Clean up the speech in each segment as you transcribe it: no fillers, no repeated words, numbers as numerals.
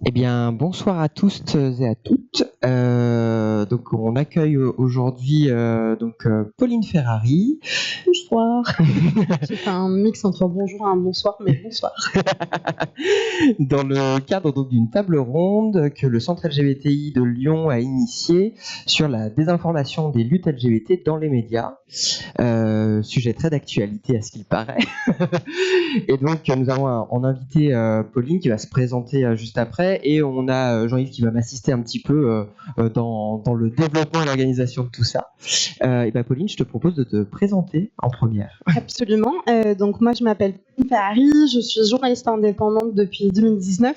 Eh bien, bonsoir à tous et à toutes. Donc, on accueille aujourd'hui Pauline Ferrari. Bonsoir. J'ai fait un mix entre bonjour et un bonsoir, mais bonsoir. Dans le cadre donc d'une table ronde que le Centre LGBTI de Lyon a initiée sur la désinformation des luttes LGBT dans les médias. Sujet très d'actualité à ce qu'il paraît. Et donc nous avons en invité Pauline qui va se présenter juste après, et on a Jean-Yves qui va m'assister un petit peu dans le développement et l'organisation de tout ça. Et ben Pauline, je te propose de te présenter en première. Absolument. Donc moi je m'appelle Pauline Ferrari, je suis journaliste indépendante depuis 2019.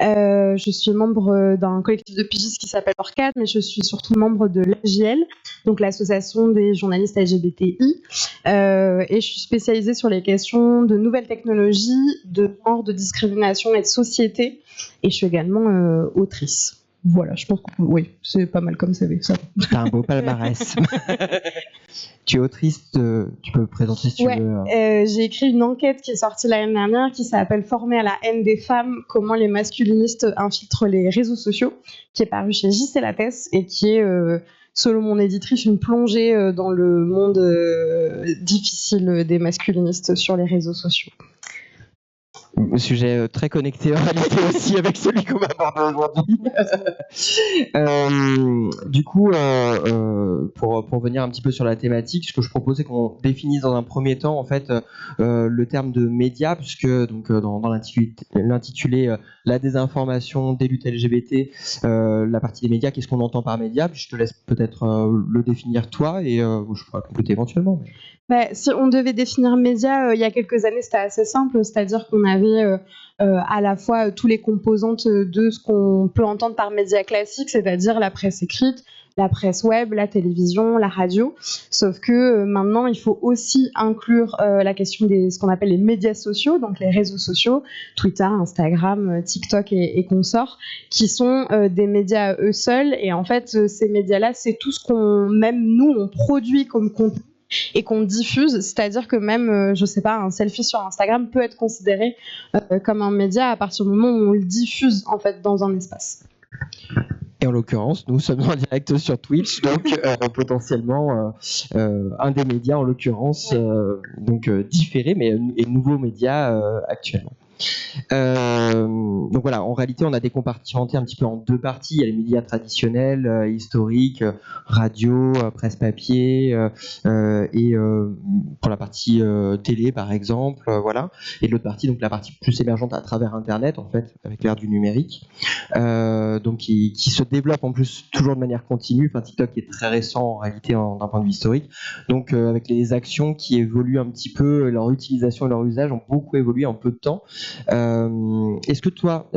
Je suis membre d'un collectif de pigistes qui s'appelle Orcade, mais je suis surtout membre de l'AJL, donc l'association des journalistes LGBTI. Et je suis spécialisée sur les questions de nouvelles technologies, de genre, de discrimination et de société. Et je suis également autrice. Voilà, je pense que oui, c'est pas mal comme CV. Ça. T'as un beau palmarès. Tu es autrice, tu peux me présenter si tu veux. J'ai écrit une enquête qui est sortie l'année dernière qui s'appelle Formée à la haine des femmes, comment les masculinistes infiltrent les réseaux sociaux, qui est paru chez J.C. Lattès et qui est, selon mon éditrice, une plongée dans le monde difficile des masculinistes sur les réseaux sociaux. Un sujet très connecté en réalité aussi avec celui qu'on va aborder aujourd'hui. Du coup, pour venir un petit peu sur la thématique, ce que je propose, c'est qu'on définisse dans un premier temps en fait le terme de média, puisque donc dans l'intitulé la désinformation des luttes LGBT, la partie des médias, qu'est-ce qu'on entend par média? Puis je te laisse peut-être le définir toi, et je pourrais compléter éventuellement. Si on devait définir média, il y a quelques années, c'était assez simple, c'est-à-dire qu'on avait à la fois tous les composantes de ce qu'on peut entendre par média classique, c'est-à-dire la presse écrite, la presse web, la télévision, la radio. Sauf que maintenant, il faut aussi inclure la question de ce qu'on appelle les médias sociaux, donc les réseaux sociaux, Twitter, Instagram, TikTok et consorts, qui sont des médias à eux seuls. Et en fait, ces médias-là, c'est tout ce qu'on, même nous, on produit comme contenu et qu'on diffuse, c'est-à-dire que même, je sais pas, un selfie sur Instagram peut être considéré comme un média à partir du moment où on le diffuse en fait dans un espace. Et en l'occurrence, nous sommes en direct sur Twitch, donc potentiellement un des médias en l'occurrence, donc différé, mais et nouveau média actuellement. Donc voilà, en réalité, on a décompartimenté un petit peu en deux parties. Il y a les médias traditionnels, historiques, radio, presse papier, et pour la partie télé, par exemple, voilà. Et de l'autre partie, donc la partie plus émergente à travers Internet, en fait, avec l'ère du numérique, donc qui se développe en plus toujours de manière continue. Enfin, TikTok est très récent en réalité d'un point de vue historique. Donc avec les actions qui évoluent un petit peu, leur utilisation et leur usage ont beaucoup évolué en peu de temps. Est-ce que toi,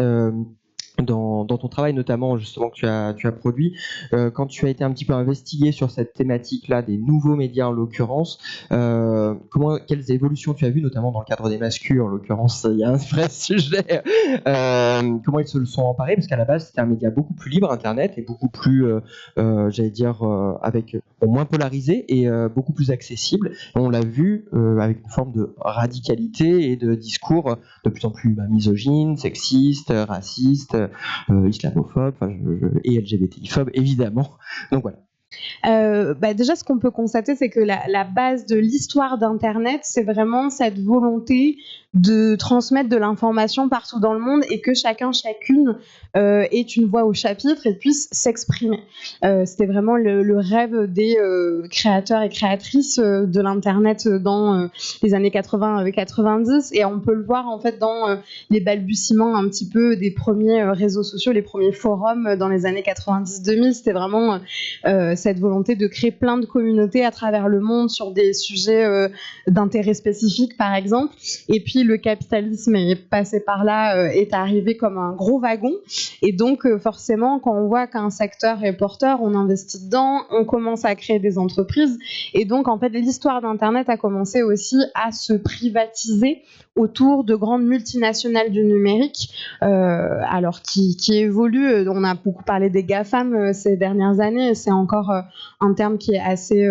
dans ton travail notamment justement que tu as produit, quand tu as été un petit peu investigué sur cette thématique-là des nouveaux médias en l'occurrence, quelles évolutions tu as vues, notamment dans le cadre des masculins en l'occurrence, il y a un vrai sujet, comment ils se le sont emparés, parce qu'à la base c'était un média beaucoup plus libre, Internet, et beaucoup plus, j'allais dire, avec moins polarisé et beaucoup plus accessible. Et on l'a vu avec une forme de radicalité et de discours de plus en plus misogyne, sexiste, raciste, islamophobe et LGBTI-phobe évidemment. Donc voilà. Déjà, ce qu'on peut constater, c'est que la base de l'histoire d'Internet, c'est vraiment cette volonté de transmettre de l'information partout dans le monde et que chacune ait une voix au chapitre et puisse s'exprimer. C'était vraiment le rêve des créateurs et créatrices de l'Internet dans les années 80-90, et on peut le voir en fait dans les balbutiements un petit peu des premiers réseaux sociaux, les premiers forums dans les années 90-2000. C'était vraiment cette volonté de créer plein de communautés à travers le monde sur des sujets d'intérêt spécifique, par exemple. Et puis le capitalisme est passé par là, est arrivé comme un gros wagon. Et donc forcément, quand on voit qu'un secteur est porteur, on investit dedans, on commence à créer des entreprises. Et donc en fait, l'histoire d'Internet a commencé aussi à se privatiser autour de grandes multinationales du numérique, alors qui évoluent. On a beaucoup parlé des GAFAM ces dernières années, et c'est encore un terme qui est assez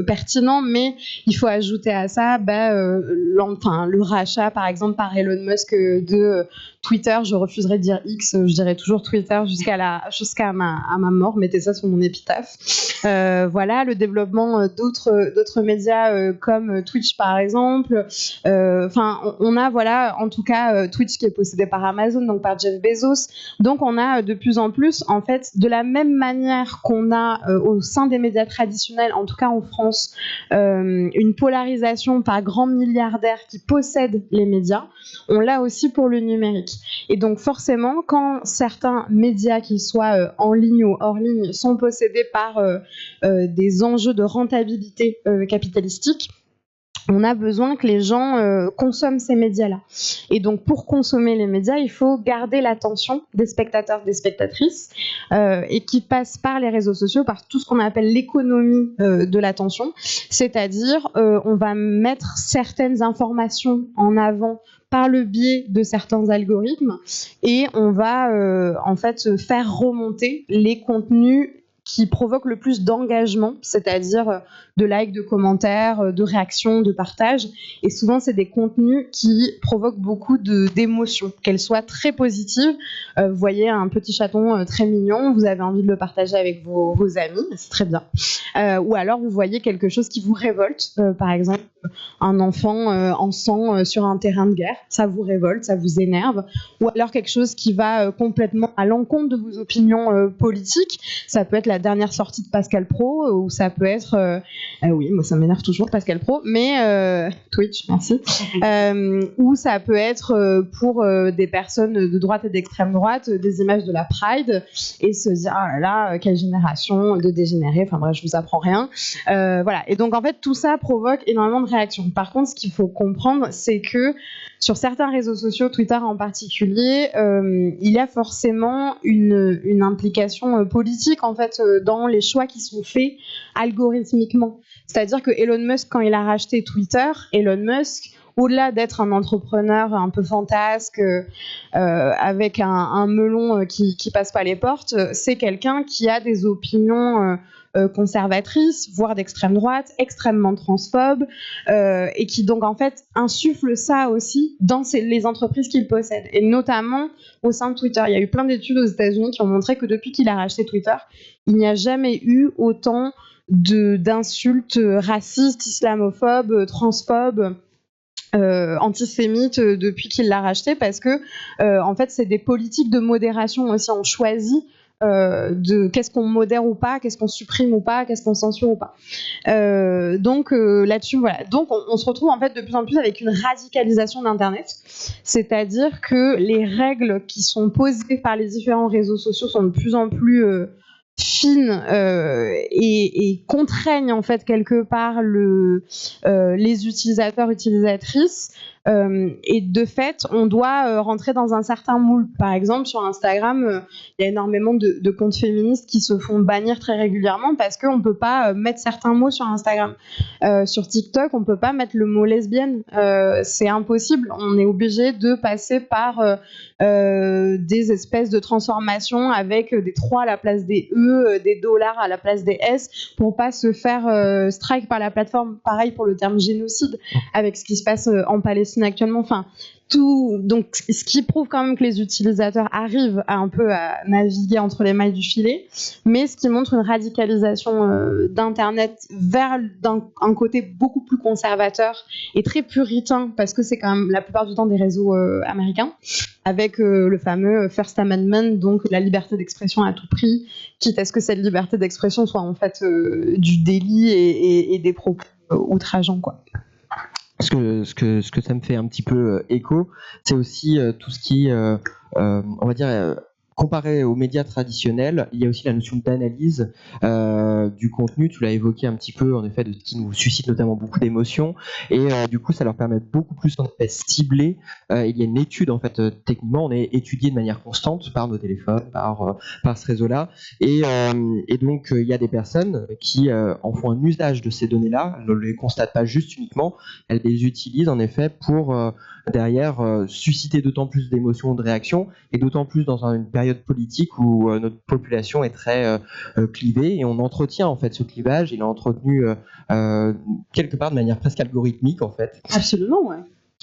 pertinent, mais il faut ajouter à ça le rachat, par exemple, par Elon Musk de Twitter. Je refuserai de dire X, je dirais toujours Twitter jusqu'à ma mort. Mettez ça sur mon épitaphe. Voilà, le développement d'autres médias comme Twitch, par exemple. On a, voilà, en tout cas, Twitch qui est possédé par Amazon, donc par Jeff Bezos. Donc, on a de plus en plus, en fait, de la même manière qu'on a au sein des médias traditionnels, en tout cas en France, une polarisation par grands milliardaires qui possèdent les médias, on l'a aussi pour le numérique. Et donc forcément, quand certains médias, qu'ils soient en ligne ou hors ligne, sont possédés par des enjeux de rentabilité capitalistique, on a besoin que les gens consomment ces médias-là. Et donc, pour consommer les médias, il faut garder l'attention des spectateurs, des spectatrices, et qui passent par les réseaux sociaux, par tout ce qu'on appelle l'économie de l'attention. C'est-à-dire, on va mettre certaines informations en avant par le biais de certains algorithmes, et on va en fait faire remonter les contenus qui provoquent le plus d'engagement, c'est-à-dire de likes, de commentaires, de réactions, de partages. Et souvent, c'est des contenus qui provoquent beaucoup d'émotions, qu'elles soient très positives. Vous voyez un petit chaton très mignon, vous avez envie de le partager avec vos amis, c'est très bien. Ou alors, vous voyez quelque chose qui vous révolte, par exemple, un enfant en sang sur un terrain de guerre, ça vous révolte, ça vous énerve. Ou alors quelque chose qui va complètement à l'encontre de vos opinions politiques. Ça peut être la dernière sortie de Pascal Praud, ou ça peut être oui, moi ça m'énerve toujours Pascal Praud, mais Twitch, merci. Ou ça peut être pour des personnes de droite et d'extrême droite, des images de la Pride, et se dire ah là là, quelle génération de dégénérés. Enfin bref, je vous apprends rien. Voilà. Et donc en fait tout ça provoque énormément de réactions. Par contre, ce qu'il faut comprendre, c'est que sur certains réseaux sociaux, Twitter en particulier, il y a forcément une implication politique en fait dans les choix qui sont faits algorithmiquement. C'est-à-dire que Elon Musk, quand il a racheté Twitter, Elon Musk, au-delà d'être un entrepreneur un peu fantasque, avec un melon qui passe pas les portes, c'est quelqu'un qui a des opinions conservatrices, voire d'extrême droite, extrêmement transphobe, et qui donc en fait insuffle ça aussi dans les entreprises qu'il possède, et notamment au sein de Twitter. Il y a eu plein d'études aux États-Unis qui ont montré que depuis qu'il a racheté Twitter, il n'y a jamais eu autant d'insultes racistes, islamophobes, transphobes, antisémites depuis qu'il l'a racheté, parce que en fait c'est des politiques de modération aussi. On choisit de qu'est-ce qu'on modère ou pas, qu'est-ce qu'on supprime ou pas, qu'est-ce qu'on censure ou pas. Donc là-dessus, voilà. Donc on se retrouve en fait de plus en plus avec une radicalisation d'Internet, c'est-à-dire que les règles qui sont posées par les différents réseaux sociaux sont de plus en plus fines et contraignent en fait quelque part les utilisateurs, utilisatrices. Et de fait, on doit rentrer dans un certain moule. Par exemple, sur Instagram, il y a énormément de comptes féministes qui se font bannir très régulièrement parce qu'on ne peut pas mettre certains mots sur Instagram. Sur TikTok, on ne peut pas mettre le mot lesbienne. C'est impossible. On est obligé de passer par des espèces de transformations avec des 3 à la place des E, des dollars à la place des S, pour pas se faire strike par la plateforme. Pareil pour le terme génocide, avec ce qui se passe en Palestine actuellement. Enfin, tout, donc, ce qui prouve quand même que les utilisateurs arrivent un peu à naviguer entre les mailles du filet, mais ce qui montre une radicalisation d'Internet vers un côté beaucoup plus conservateur et très puritain, parce que c'est quand même la plupart du temps des réseaux américains, avec le fameux First Amendment, donc la liberté d'expression à tout prix, quitte à ce que cette liberté d'expression soit en fait du délit et des propos outrageants, quoi. Ce que ça me fait un petit peu écho, c'est aussi tout ce qui, on va dire, comparé aux médias traditionnels, il y a aussi la notion d'analyse du contenu. Tu l'as évoqué un petit peu, en effet, de ce qui nous suscite notamment beaucoup d'émotions. Et du coup, ça leur permet beaucoup plus en effet cibler. Il y a une étude, en fait, techniquement, on est étudié de manière constante par nos téléphones, par ce réseau-là. Et donc, il y a des personnes qui en font un usage de ces données-là. Elles ne les constatent pas juste uniquement, elles les utilisent en effet pour derrière susciter d'autant plus d'émotions, de réactions, et d'autant plus dans une période politique où notre population est très clivée, et on entretient en fait ce clivage. Il est entretenu quelque part de manière presque algorithmique en fait. Absolument, ouais.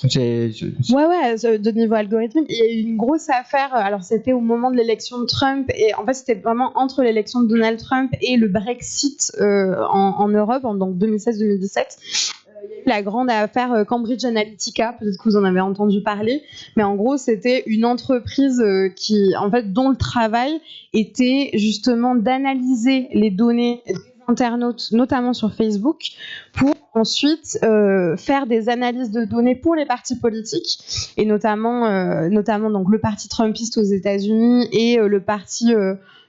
Ouais, de niveau algorithmique, il y a eu une grosse affaire. Alors, c'était au moment de l'élection de Trump, et en fait, c'était vraiment entre l'élection de Donald Trump et le Brexit en Europe, donc 2016-2017. Il y a eu la grande affaire Cambridge Analytica, peut-être que vous en avez entendu parler, mais en gros, c'était une entreprise dont le travail était justement d'analyser les données des internautes, notamment sur Facebook, pour ensuite faire des analyses de données pour les partis politiques, et notamment donc le parti trumpiste aux États-Unis et le parti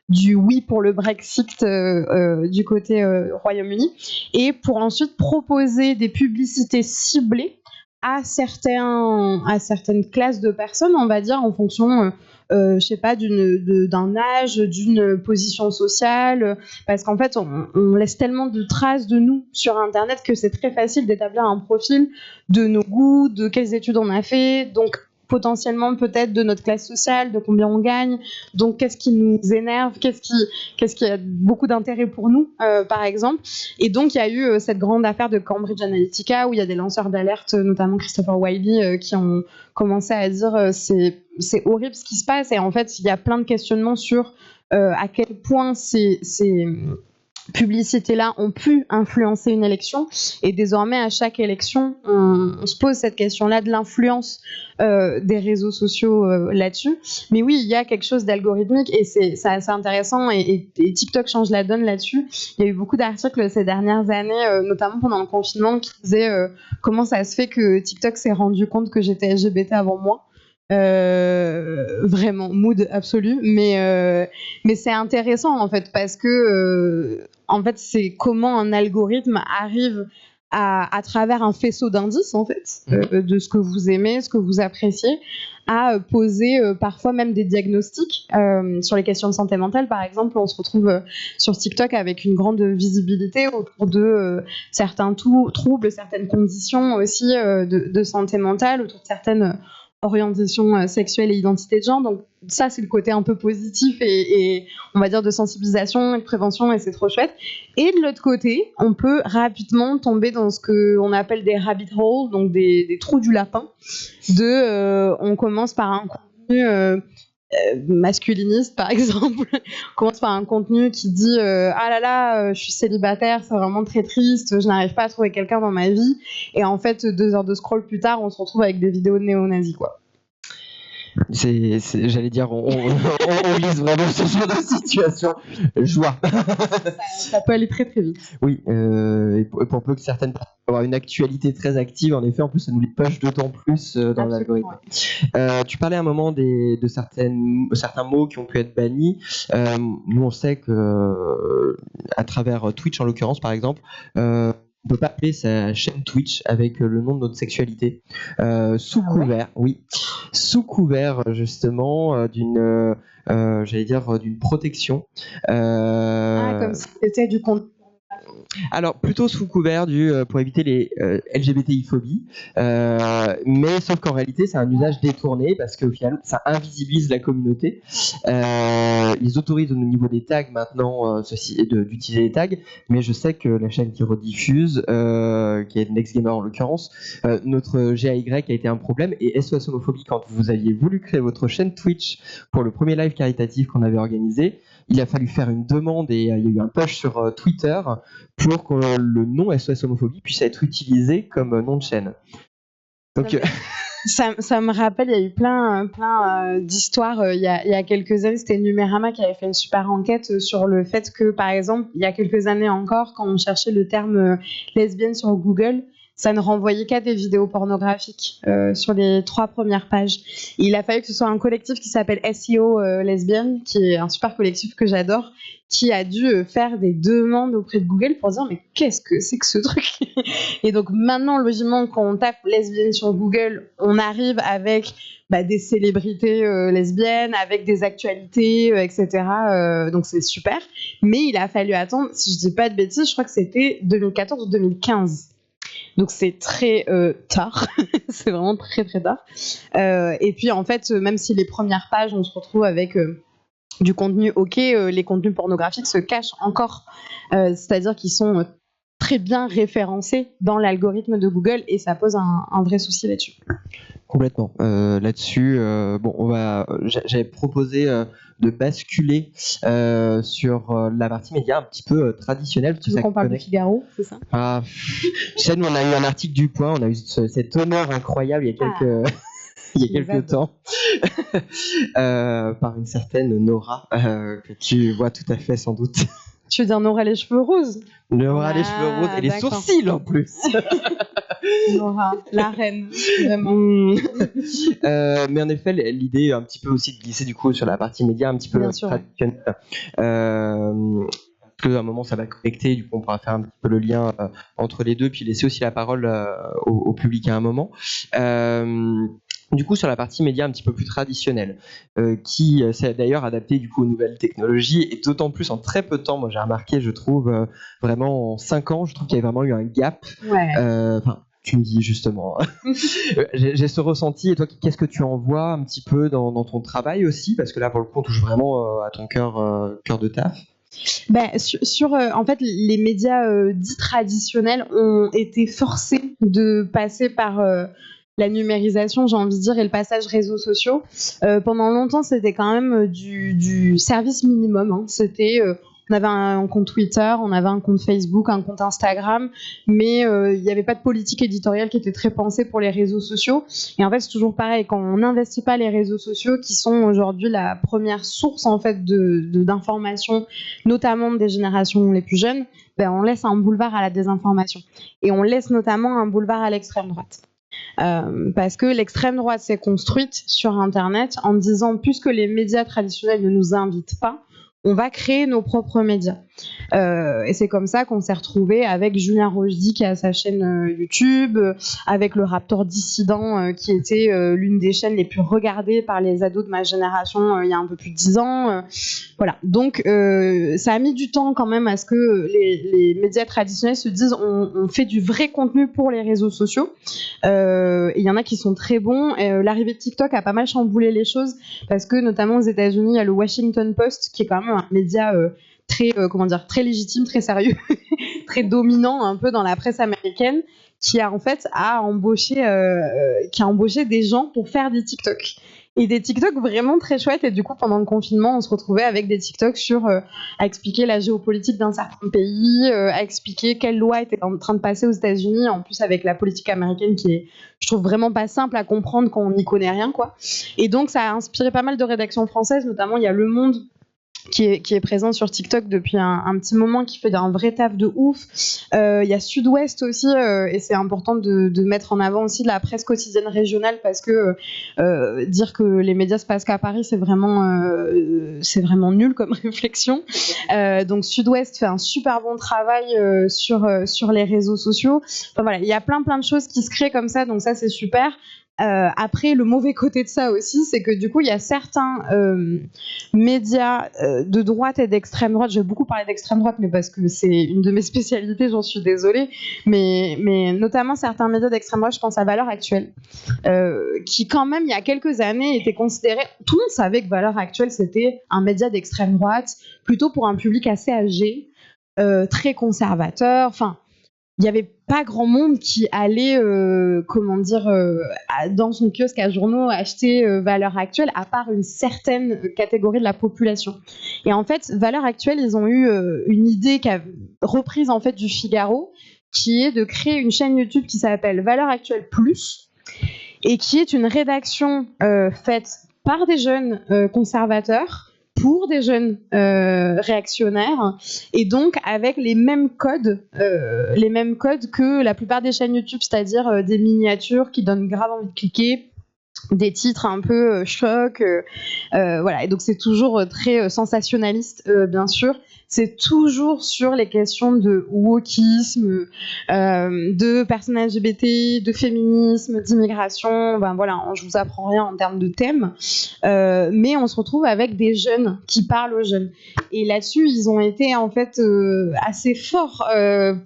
du oui pour le Brexit du côté Royaume-Uni, et pour ensuite proposer des publicités ciblées à certaines classes de personnes, on va dire, en fonction je sais pas, d'un âge, d'une position sociale, parce qu'en fait, on laisse tellement de traces de nous sur Internet que c'est très facile d'établir un profil de nos goûts, de quelles études on a fait, donc potentiellement peut-être de notre classe sociale, de combien on gagne, donc qu'est-ce qui nous énerve, qu'est-ce qui a beaucoup d'intérêt pour nous, par exemple. Et donc il y a eu cette grande affaire de Cambridge Analytica où il y a des lanceurs d'alerte, notamment Christopher Wylie, qui ont commencé à dire c'est horrible ce qui se passe. Et en fait, il y a plein de questionnements sur à quel point ces publicités-là ont pu influencer une élection, et désormais à chaque élection on se pose cette question-là de l'influence des réseaux sociaux là-dessus. Mais oui, il y a quelque chose d'algorithmique, et c'est assez intéressant, et TikTok change la donne là-dessus. Il y a eu beaucoup d'articles ces dernières années, notamment pendant le confinement, qui disaient comment ça se fait que TikTok s'est rendu compte que j'étais LGBT avant moi. Vraiment mood absolu, mais c'est intéressant en fait, parce que en fait c'est comment un algorithme arrive à travers un faisceau d'indices en fait, de ce que vous aimez, ce que vous appréciez, à poser parfois même des diagnostics sur les questions de santé mentale. Par exemple, on se retrouve sur TikTok avec une grande visibilité autour de certains troubles, certaines conditions aussi de santé mentale, autour de certaines orientation sexuelle et identité de genre. Donc ça, c'est le côté un peu positif et on va dire de sensibilisation et de prévention, et c'est trop chouette. Et de l'autre côté, on peut rapidement tomber dans ce qu'on appelle des rabbit holes, donc des trous du lapin. On commence par un contenu masculiniste, par exemple. On commence par un contenu qui dit ah là là, je suis célibataire, c'est vraiment très triste, je n'arrive pas à trouver quelqu'un dans ma vie. Et en fait, 2 heures de scroll plus tard, on se retrouve avec des vidéos de néo-nazis, quoi. J'allais dire, on vise vraiment ce genre de situation. Joie. Ça peut aller très très vite. Oui, et pour peu que certaines personnes avoir une actualité très active, en effet, en plus, ça nous les push d'autant plus dans l'algorithme. Ouais. Tu parlais à un moment de certains mots qui ont pu être bannis. Nous, on sait que à travers Twitch, en l'occurrence, par exemple, on peut pas appeler sa chaîne Twitch avec le nom de notre sexualité sous couvert, oui, sous couvert justement d'une, j'allais dire d'une protection. Comme si c'était du contenu. Alors plutôt sous couvert pour éviter les LGBTI-phobies, mais sauf qu'en réalité c'est un usage détourné parce que finalement ça invisibilise la communauté. Ils autorisent au niveau des tags maintenant d'utiliser les tags, mais je sais que la chaîne qui rediffuse, qui est Next Gamer en l'occurrence, notre GAY a été un problème, et SOS Homophobie, quand vous aviez voulu créer votre chaîne Twitch pour le premier live caritatif qu'on avait organisé, il a fallu faire une demande, et il y a eu un push sur Twitter pour que le nom SOS Homophobie puisse être utilisé comme nom de chaîne. Donc, ça me rappelle, il y a eu plein d'histoires. Il y a quelques années, c'était Numérama qui avait fait une super enquête sur le fait que, par exemple, il y a quelques années encore, quand on cherchait le terme lesbienne sur Google, ça ne renvoyait qu'à des vidéos pornographiques sur les 3 premières pages. Et il a fallu que ce soit un collectif qui s'appelle SEO Lesbienne, qui est un super collectif que j'adore, qui a dû faire des demandes auprès de Google pour dire mais qu'est-ce que c'est que ce truc. Et donc maintenant, logiquement, quand on tape lesbienne sur Google, on arrive avec des célébrités lesbiennes, avec des actualités, etc. Donc c'est super. Mais il a fallu attendre, si je dis pas de bêtises, je crois que c'était 2014 ou 2015. Donc c'est très tard, c'est vraiment très très tard. Et puis en fait, même si les premières pages, on se retrouve avec du contenu ok, les contenus pornographiques se cachent encore. C'est-à-dire qu'ils sont très bien référencés dans l'algorithme de Google et ça pose un vrai souci là-dessus. Complètement. Là-dessus, j'avais proposé de basculer sur la partie média un petit peu traditionnelle. Tu veux qu'on parle de Figaro, c'est ça? Tu sais, nous, on a eu un article du Point, on a eu cet honneur incroyable il y a quelques temps, par une certaine Nora, que tu vois tout à fait sans doute. Tu veux dire Nora les cheveux roses? Nora les cheveux roses et les sourcils en plus. Nora, la reine, vraiment. Mais en effet, l'idée un petit peu aussi de glisser du coup sur la partie média un petit peu traditionnelle. Qu'à un moment ça va connecter, du coup on pourra faire un petit peu le lien entre les deux, puis laisser aussi la parole au public à un moment. Du coup, sur la partie média un petit peu plus traditionnelle, qui s'est d'ailleurs adaptée du coup aux nouvelles technologies, et d'autant plus en très peu de temps, moi j'ai remarqué, je trouve, vraiment en 5 ans, je trouve qu'il y a vraiment eu un gap. Tu me dis justement, j'ai ce ressenti, et toi, qu'est-ce que tu en vois un petit peu dans ton travail aussi, parce que là, pour le coup, on touche vraiment à ton cœur de taf. En fait, les médias dits traditionnels ont été forcés de passer par la numérisation, j'ai envie de dire, et le passage réseaux sociaux. Pendant longtemps, c'était quand même du service minimum. Hein. On avait un compte Twitter, on avait un compte Facebook, un compte Instagram, mais il n'y avait pas de politique éditoriale qui était très pensée pour les réseaux sociaux. Et en fait, c'est toujours pareil, quand on n'investit pas les réseaux sociaux, qui sont aujourd'hui la première source en fait d'information, notamment des générations les plus jeunes, on laisse un boulevard à la désinformation. Et on laisse notamment un boulevard à l'extrême droite. Parce que l'extrême droite s'est construite sur Internet en disant puisque les médias traditionnels ne nous invitent pas, on va créer nos propres médias. Et c'est comme ça qu'on s'est retrouvé avec Julien Rochdy qui a sa chaîne YouTube, avec le Raptor Dissident qui était l'une des chaînes les plus regardées par les ados de ma génération il y a un peu plus de 10 ans. Voilà. Donc ça a mis du temps quand même à ce que les médias traditionnels se disent on fait du vrai contenu pour les réseaux sociaux. Il y en a qui sont très bons. L'arrivée de TikTok a pas mal chamboulé les choses parce que notamment aux États-Unis, il y a le Washington Post qui est quand même un média très légitime, très sérieux, très dominant un peu dans la presse américaine, qui a embauché des gens pour faire des TikTok. Et des TikTok vraiment très chouettes. Et du coup, pendant le confinement, on se retrouvait avec des TikTok à expliquer la géopolitique d'un certain pays, à expliquer quelle loi était en train de passer aux États-Unis, en plus avec la politique américaine qui est, je trouve, vraiment pas simple à comprendre quand on n'y connaît rien, quoi. Et donc, ça a inspiré pas mal de rédactions françaises, notamment il y a Le Monde qui est présent sur TikTok depuis un petit moment, qui fait un vrai taf de ouf. Il y a Sud-Ouest aussi, et c'est important de mettre en avant aussi de la presse quotidienne régionale, parce que dire que les médias se passent qu'à Paris, c'est vraiment nul comme réflexion. Donc Sud-Ouest fait un super bon travail sur les réseaux sociaux. Enfin, voilà, il y a plein de choses qui se créent comme ça, donc ça c'est super. Après, le mauvais côté de ça aussi, c'est que du coup, il y a certains médias de droite et d'extrême droite. Je vais beaucoup parler d'extrême droite, mais parce que c'est une de mes spécialités, j'en suis désolée. Mais notamment certains médias d'extrême droite, je pense à Valeurs Actuelles, qui quand même, il y a quelques années, étaient considérés... Tout le monde savait que Valeurs Actuelles, c'était un média d'extrême droite, plutôt pour un public assez âgé, très conservateur, enfin... Il n'y avait pas grand monde qui allait, dans son kiosque à journaux acheter Valeurs Actuelles, à part une certaine catégorie de la population. Et en fait, Valeurs Actuelles, ils ont eu une idée reprise en fait du Figaro, qui est de créer une chaîne YouTube qui s'appelle Valeurs Actuelles Plus, et qui est une rédaction faite par des jeunes conservateurs pour des jeunes réactionnaires, et donc avec les mêmes codes que la plupart des chaînes YouTube, c'est-à-dire des miniatures qui donnent grave envie de cliquer, des titres un peu choc, voilà. Et donc c'est toujours très sensationnaliste, bien sûr. C'est toujours sur les questions de wokisme, de personnes LGBT, de féminisme, d'immigration. Ben voilà, je vous apprends rien en termes de thèmes, mais on se retrouve avec des jeunes qui parlent aux jeunes. Et là-dessus, ils ont été en fait assez forts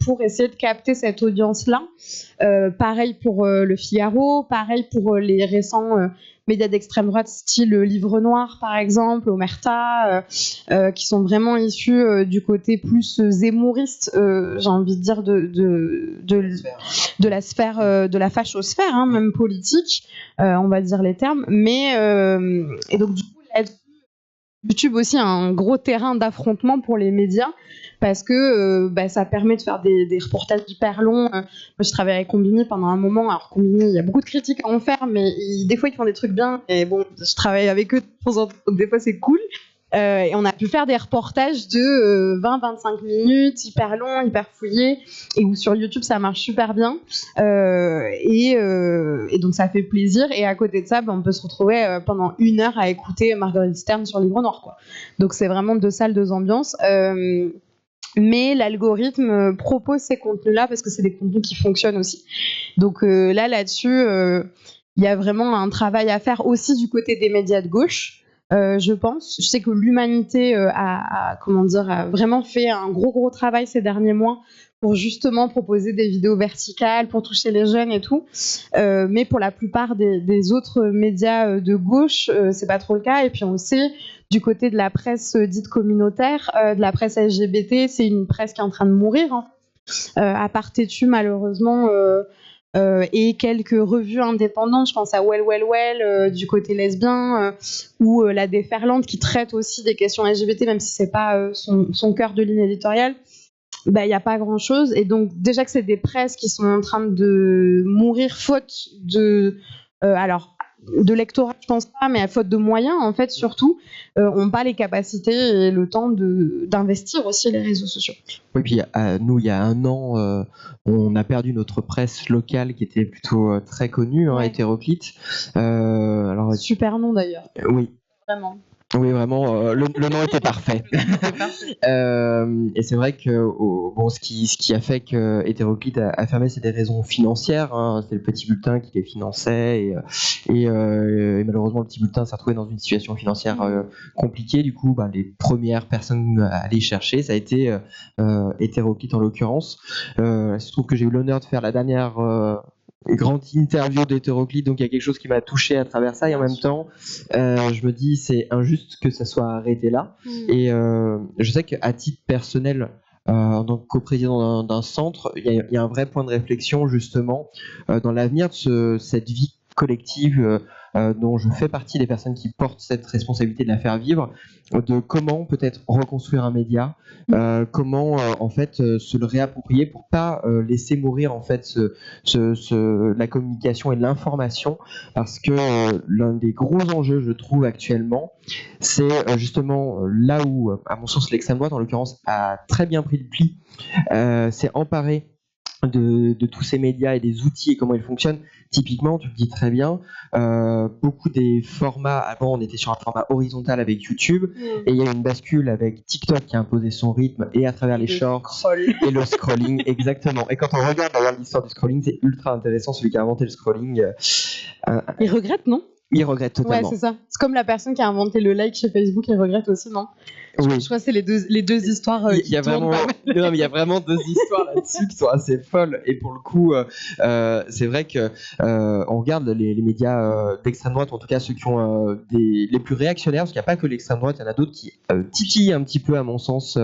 pour essayer de capter cette audience-là. Pareil pour Le Figaro, pareil pour les récents médias d'extrême droite, style Livre Noir par exemple, Omerta, qui sont vraiment issus du côté plus zemmouriste, j'ai envie de dire, de la sphère, de la fachosphère, hein, même politique, on va dire les termes. Mais et donc du coup, YouTube aussi un gros terrain d'affrontement pour les médias, parce que ça permet de faire des reportages hyper longs. Moi, je travaillais avec Combini pendant un moment. Alors Combini, il y a beaucoup de critiques à en faire, mais des fois ils font des trucs bien. Et bon, je travaille avec eux de temps en temps, donc des fois c'est cool. Et on a pu faire des reportages de 20-25 minutes, hyper longs, hyper fouillés, et où sur YouTube ça marche super bien. Et donc ça fait plaisir. Et à côté de ça, on peut se retrouver pendant 1 heure à écouter Marguerite Stern sur Livre Noir, quoi. Donc c'est vraiment 2 salles, 2 ambiances. Mais l'algorithme propose ces contenus-là parce que c'est des contenus qui fonctionnent aussi. Donc là-dessus, il y a vraiment un travail à faire aussi du côté des médias de gauche. Je pense. Je sais que l'humanité a vraiment fait un gros travail ces derniers mois pour justement proposer des vidéos verticales, pour toucher les jeunes et tout. Mais pour la plupart des autres médias de gauche, c'est pas trop le cas. Et puis on le sait, du côté de la presse dite communautaire, de la presse LGBT, c'est une presse qui est en train de mourir, hein. À part Tétu, malheureusement, et quelques revues indépendantes, je pense à Well, du côté lesbien, ou La Déferlante, qui traite aussi des questions LGBT, même si c'est pas son cœur de ligne éditoriale. Il n'y a pas grand chose. Et donc déjà que c'est des presses qui sont en train de mourir faute de lectorat, je pense pas, mais à faute de moyens, en fait, surtout, ont pas les capacités et le temps d'investir aussi les réseaux sociaux. Oui, puis nous, il y a 1 an, on a perdu notre presse locale qui était plutôt très connue, hein, Ouais. Hétéroclite. Super nom d'ailleurs. Oui. Vraiment. Oui, vraiment, le nom était parfait. Et c'est vrai que ce qui a fait que Hétéroclite a fermé, c'est des raisons financières, hein. C'est le petit bulletin qui les finançait, et malheureusement le petit bulletin s'est retrouvé dans une situation financière compliquée. Du coup, les premières personnes à aller chercher, ça a été Hétéroclite en l'occurrence. Il se trouve que j'ai eu l'honneur de faire la dernière grande interview d'Hétéroclite, donc il y a quelque chose qui m'a touché à travers ça, et en même temps je me dis c'est injuste que ça soit arrêté là. Et je sais qu'à titre personnel, en tant que coprésident d'un centre, il y a un vrai point de réflexion justement dans l'avenir de cette vie collective dont je fais partie des personnes qui portent cette responsabilité de la faire vivre, de comment peut-être reconstruire un média, comment en fait se le réapproprier pour pas laisser mourir en fait la communication et l'information, parce que l'un des gros enjeux, je trouve, actuellement, c'est justement là où, à mon sens, l'extrême droite, en l'occurrence, a très bien pris le pli, s'est emparé de tous ces médias et des outils et comment ils fonctionnent. Typiquement, tu le dis très bien, beaucoup des formats, avant on était sur un format horizontal avec YouTube, et il y a eu une bascule avec TikTok qui a imposé son rythme, et à travers les shorts et le scrolling, exactement. Et quand on regarde d'ailleurs l'histoire du scrolling, c'est ultra intéressant. Celui qui a inventé le scrolling, il regrette, non? Il regrette totalement. Ouais, c'est ça. C'est comme la personne qui a inventé le like chez Facebook, il regrette aussi, non? Oui. Je crois que c'est les deux histoires il y a vraiment, non, mais il y a vraiment 2 histoires là-dessus qui sont assez folles. Et pour le coup, c'est vrai que on regarde les médias d'extrême droite, en tout cas ceux qui ont les plus réactionnaires, parce qu'il n'y a pas que l'extrême droite, il y en a d'autres qui titillent un petit peu, à mon sens,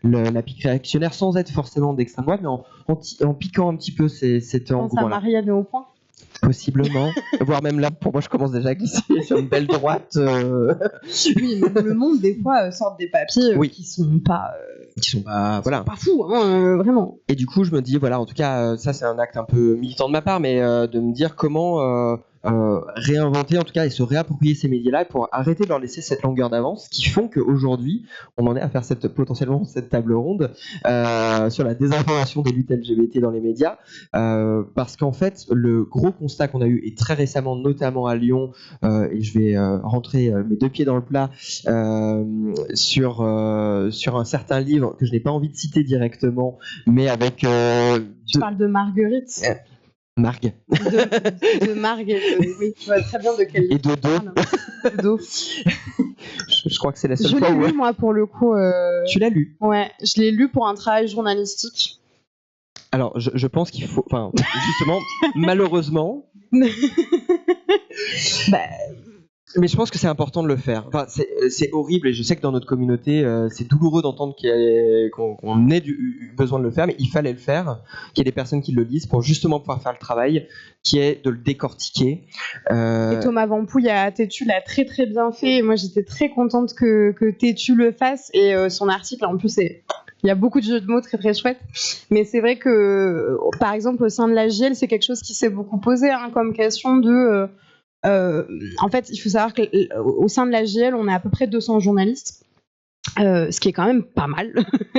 la pique réactionnaire, sans être forcément d'extrême droite, mais en piquant un petit peu cet engouement-là. Pense à Marianne au point. Possiblement, voire même là, pour moi, je commence déjà à glisser sur une belle droite. Oui, même Le Monde, des fois, sort des papiers qui sont pas voilà, pas fous, hein, vraiment. Et du coup, je me dis, voilà, en tout cas, ça, c'est un acte un peu militant de ma part, mais de me dire comment réinventer en tout cas et se réapproprier ces médias-là pour arrêter de leur laisser cette longueur d'avance qui font qu'aujourd'hui on en est à faire potentiellement cette table ronde sur la désinformation des luttes LGBT dans les médias parce qu'en fait le gros constat qu'on a eu et très récemment notamment à Lyon et je vais rentrer mes deux pieds dans le plat sur un certain livre que je n'ai pas envie de citer directement mais avec tu parles de Marguerite Margue. De Margue, oui, tu vois très bien de quel livre. Et Dodo. Je crois que c'est la seule fois où... Je l'ai lu, moi, pour le coup. Tu l'as lu? Ouais, je l'ai lu pour un travail journalistique. Alors, je pense qu'il faut... Enfin, justement, malheureusement... Mais je pense que c'est important de le faire. Enfin, c'est horrible et je sais que dans notre communauté, c'est douloureux d'entendre qu'on ait besoin de le faire, mais il fallait le faire, qu'il y ait des personnes qui le lisent pour justement pouvoir faire le travail, qui est de le décortiquer. Et Thomas Vampouille à Tétu l'a très très bien fait. Et moi, j'étais très contente que Tétu le fasse. Et son article, en plus, il y a beaucoup de jeux de mots très très chouettes. Mais c'est vrai que, par exemple, au sein de la JL, c'est quelque chose qui s'est beaucoup posé comme question de... en fait, il faut savoir qu'au sein de la JL, on a à peu près 200 journalistes. Ce qui est quand même pas mal,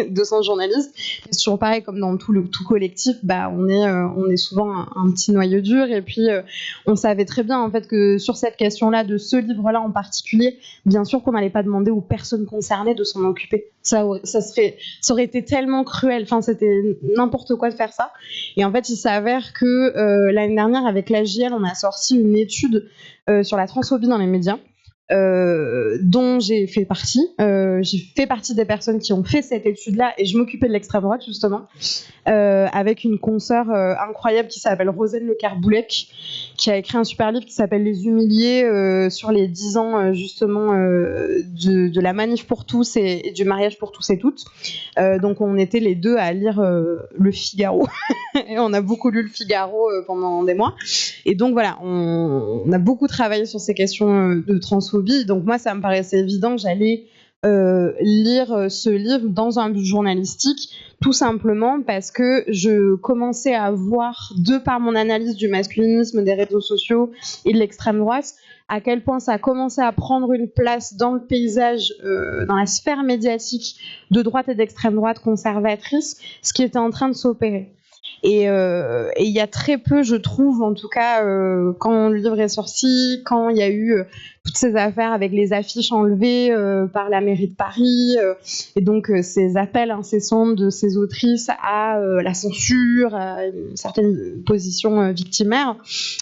200 journalistes. C'est toujours pareil, comme dans tout collectif, on est souvent un petit noyau dur. Et puis, on savait très bien en fait que sur cette question-là, de ce livre-là en particulier, bien sûr qu'on n'allait pas demander aux personnes concernées de s'en occuper. Ça aurait été tellement cruel. Enfin, c'était n'importe quoi de faire ça. Et en fait, il s'avère que l'année dernière, avec la JL, on a sorti une étude sur la transphobie dans les médias. Dont j'ai fait partie. J'ai fait partie des personnes qui ont fait cette étude-là et je m'occupais de l'extrême droite justement, avec une consoeur incroyable qui s'appelle Rosane Le Carboulec, qui a écrit un super livre qui s'appelle Les Humiliés sur les 10 ans justement de la manif pour tous et du mariage pour tous et toutes. Donc on était les deux à lire Le Figaro et on a beaucoup lu Le Figaro pendant des mois. Et donc voilà, on a beaucoup travaillé sur ces questions de transphobie. Donc moi, ça me paraissait évident que j'allais lire ce livre dans un but journalistique, tout simplement parce que je commençais à voir, de par mon analyse du masculinisme, des réseaux sociaux et de l'extrême droite, à quel point ça commençait à prendre une place dans le paysage, dans la sphère médiatique de droite et d'extrême droite conservatrice, ce qui était en train de s'opérer. Et il y a très peu, je trouve, en tout cas, quand le livre est sorti, quand il y a eu toutes ces affaires avec les affiches enlevées par la mairie de Paris, et donc ces appels incessants de ces autrices à la censure, à une certaine position victimaire,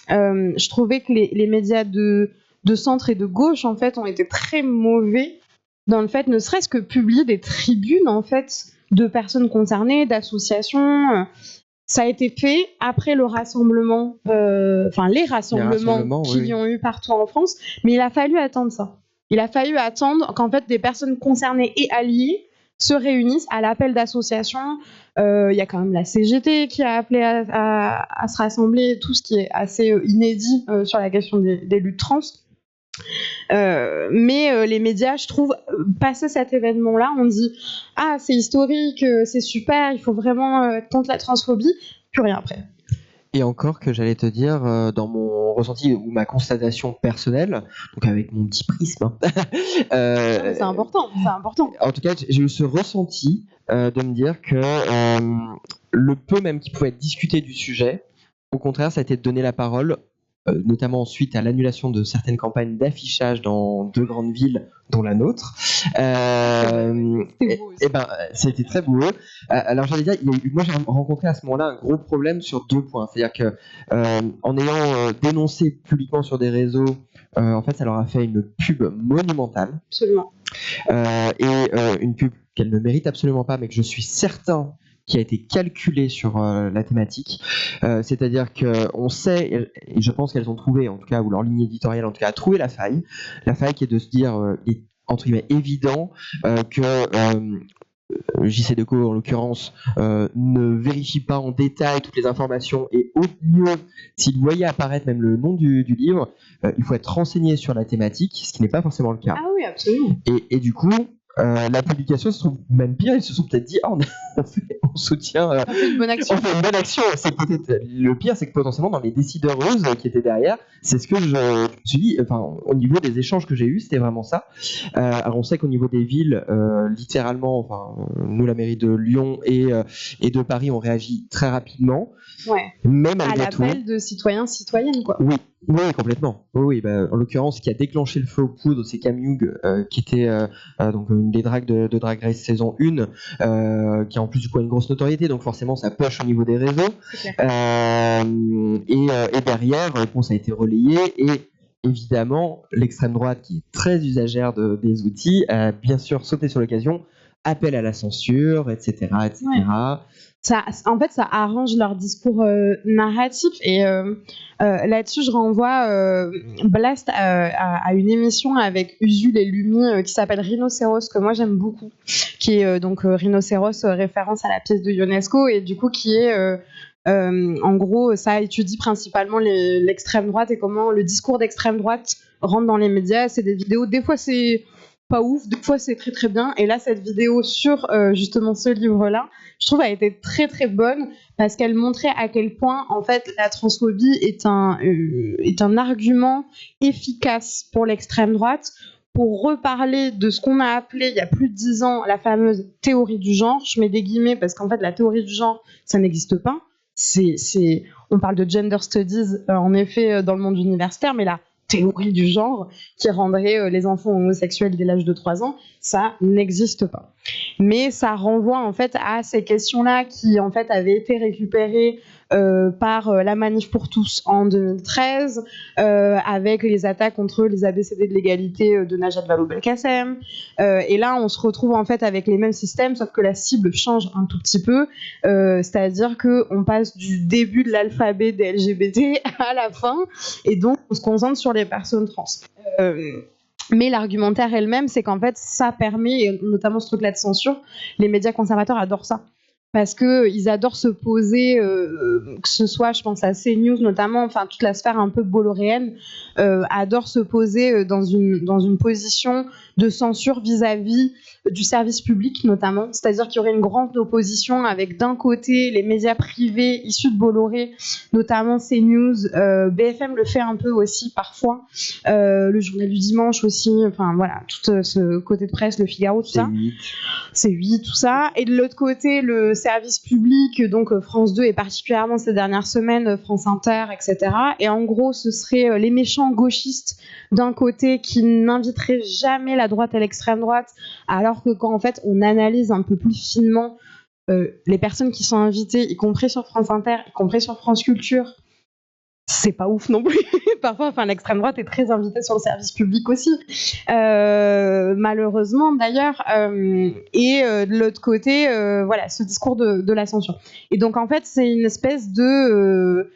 je trouvais que les médias de centre et de gauche, en fait, ont été très mauvais dans le fait, ne serait-ce que publier des tribunes, en fait, de personnes concernées, d'associations. Ça a été fait après le rassemblement, les rassemblements qu'il y ont eu partout en France, mais il a fallu attendre ça. Il a fallu attendre qu'en fait des personnes concernées et alliées se réunissent à l'appel d'associations. Il y a quand même la CGT qui a appelé à se rassembler, tout ce qui est assez inédit sur la question des luttes trans. Mais les médias, je trouve, passé cet événement-là, on dit « Ah, c'est historique, c'est super, il faut vraiment être contre la transphobie », plus rien après. Et encore que j'allais te dire, dans mon ressenti ou ma constatation personnelle, donc avec mon petit prisme... c'est important, c'est important. En tout cas, j'ai eu ce ressenti de me dire que le peu même qui pouvait être discuté du sujet, au contraire, ça a été de donner la parole notamment suite à l'annulation de certaines campagnes d'affichage dans 2 grandes villes, dont la nôtre. C'était très beau. Alors j'allais dire, moi j'ai rencontré à ce moment-là un gros problème sur 2 points. C'est-à-dire que en ayant dénoncé publiquement sur des réseaux, en fait ça leur a fait une pub monumentale. Absolument. Une pub qu'elle ne mérite absolument pas, mais que je suis certain qui a été calculée sur la thématique, c'est-à-dire qu'on sait, et je pense qu'elles ont trouvé, en tout cas, ou leur ligne éditoriale en tout cas, a trouvé la faille qui est de se dire, il est entre guillemets évident que JC Decaux en l'occurrence ne vérifie pas en détail toutes les informations et au mieux, s'il voyait apparaître même le nom du livre, il faut être renseigné sur la thématique, ce qui n'est pas forcément le cas. Ah oui, absolument. Et du coup, la publication se trouve même pire, ils se sont peut-être dit on soutient. On fait une bonne action. On fait une bonne action. C'est peut-être le pire, c'est que potentiellement dans les décideuses qui étaient derrière, c'est ce que je me suis dit. Enfin, au niveau des échanges que j'ai eus, c'était vraiment ça. Alors on sait qu'au niveau des villes, littéralement, enfin, nous la mairie de Lyon et de Paris, on réagit très rapidement. Ouais. Mais À malgré tout. l'appel de citoyens, citoyennes, quoi. Oui, complètement. Oui, en l'occurrence, ce qui a déclenché le feu aux poudres, c'est Cam Hugh, qui était donc une des drags de Drag Race saison 1, qui a en plus du coup une grosse notoriété, donc forcément ça push au niveau des réseaux. Et derrière, bon, ça a été relayé et évidemment, l'extrême droite, qui est très usagère des outils, a bien sûr sauté sur l'occasion, appel à la censure, etc., etc. Ouais. En fait, ça arrange leur discours narratif. Et là-dessus, je renvoie Blast à une émission avec Usul et Lumi qui s'appelle Rhinocéros, que moi j'aime beaucoup, qui est donc Rhinocéros, référence à la pièce de Ionesco, et du coup qui est en gros, ça étudie principalement l'extrême droite et comment le discours d'extrême droite rentre dans les médias. C'est des vidéos, des fois c'est pas ouf, des fois c'est très très bien. Et là, cette vidéo sur justement ce livre-là, je trouve a été très très bonne parce qu'elle montrait à quel point en fait la transphobie est un argument efficace pour l'extrême droite pour reparler de ce qu'on a appelé il y a plus de 10 ans la fameuse théorie du genre. Je mets des guillemets parce qu'en fait la théorie du genre, ça n'existe pas. On parle de gender studies en effet dans le monde universitaire, mais la théorie du genre qui rendrait les enfants homosexuels dès l'âge de 3 ans, ça n'existe pas. Mais ça renvoie en fait à ces questions-là qui en fait avaient été récupérées par la Manif pour tous en 2013, avec les attaques contre les ABCD de l'égalité de Najat Vallaud-Belkacem. Et là, on se retrouve en fait avec les mêmes systèmes, sauf que la cible change un tout petit peu. C'est-à-dire qu'on passe du début de l'alphabet des LGBT à la fin, et donc on se concentre sur les personnes trans. Mais l'argumentaire elle-même, c'est qu'en fait, ça permet, et notamment ce truc-là de censure, les médias conservateurs adorent ça. Parce qu'ils adorent se poser, que ce soit, je pense à CNews notamment, enfin toute la sphère un peu bolloréenne, adore se poser dans une position de censure vis-à-vis du service public notamment. C'est-à-dire qu'il y aurait une grande opposition avec d'un côté les médias privés issus de Bolloré, notamment CNews, BFM le fait un peu aussi parfois, le Journal du Dimanche aussi, enfin voilà, tout ce côté de presse, le Figaro, tout ça. C8, tout ça. Et de l'autre côté, le service public, donc France 2 et particulièrement ces dernières semaines, France Inter, etc. Et en gros, ce serait les méchants gauchistes d'un côté qui n'inviteraient jamais la droite et l'extrême droite, alors que quand en fait on analyse un peu plus finement les personnes qui sont invitées, y compris sur France Inter, y compris sur France Culture, c'est pas ouf non plus. Parfois, enfin, l'extrême droite est très invitée sur le service public aussi, malheureusement d'ailleurs. Et de l'autre côté, voilà, ce discours de la censure. Et donc en fait, c'est une espèce de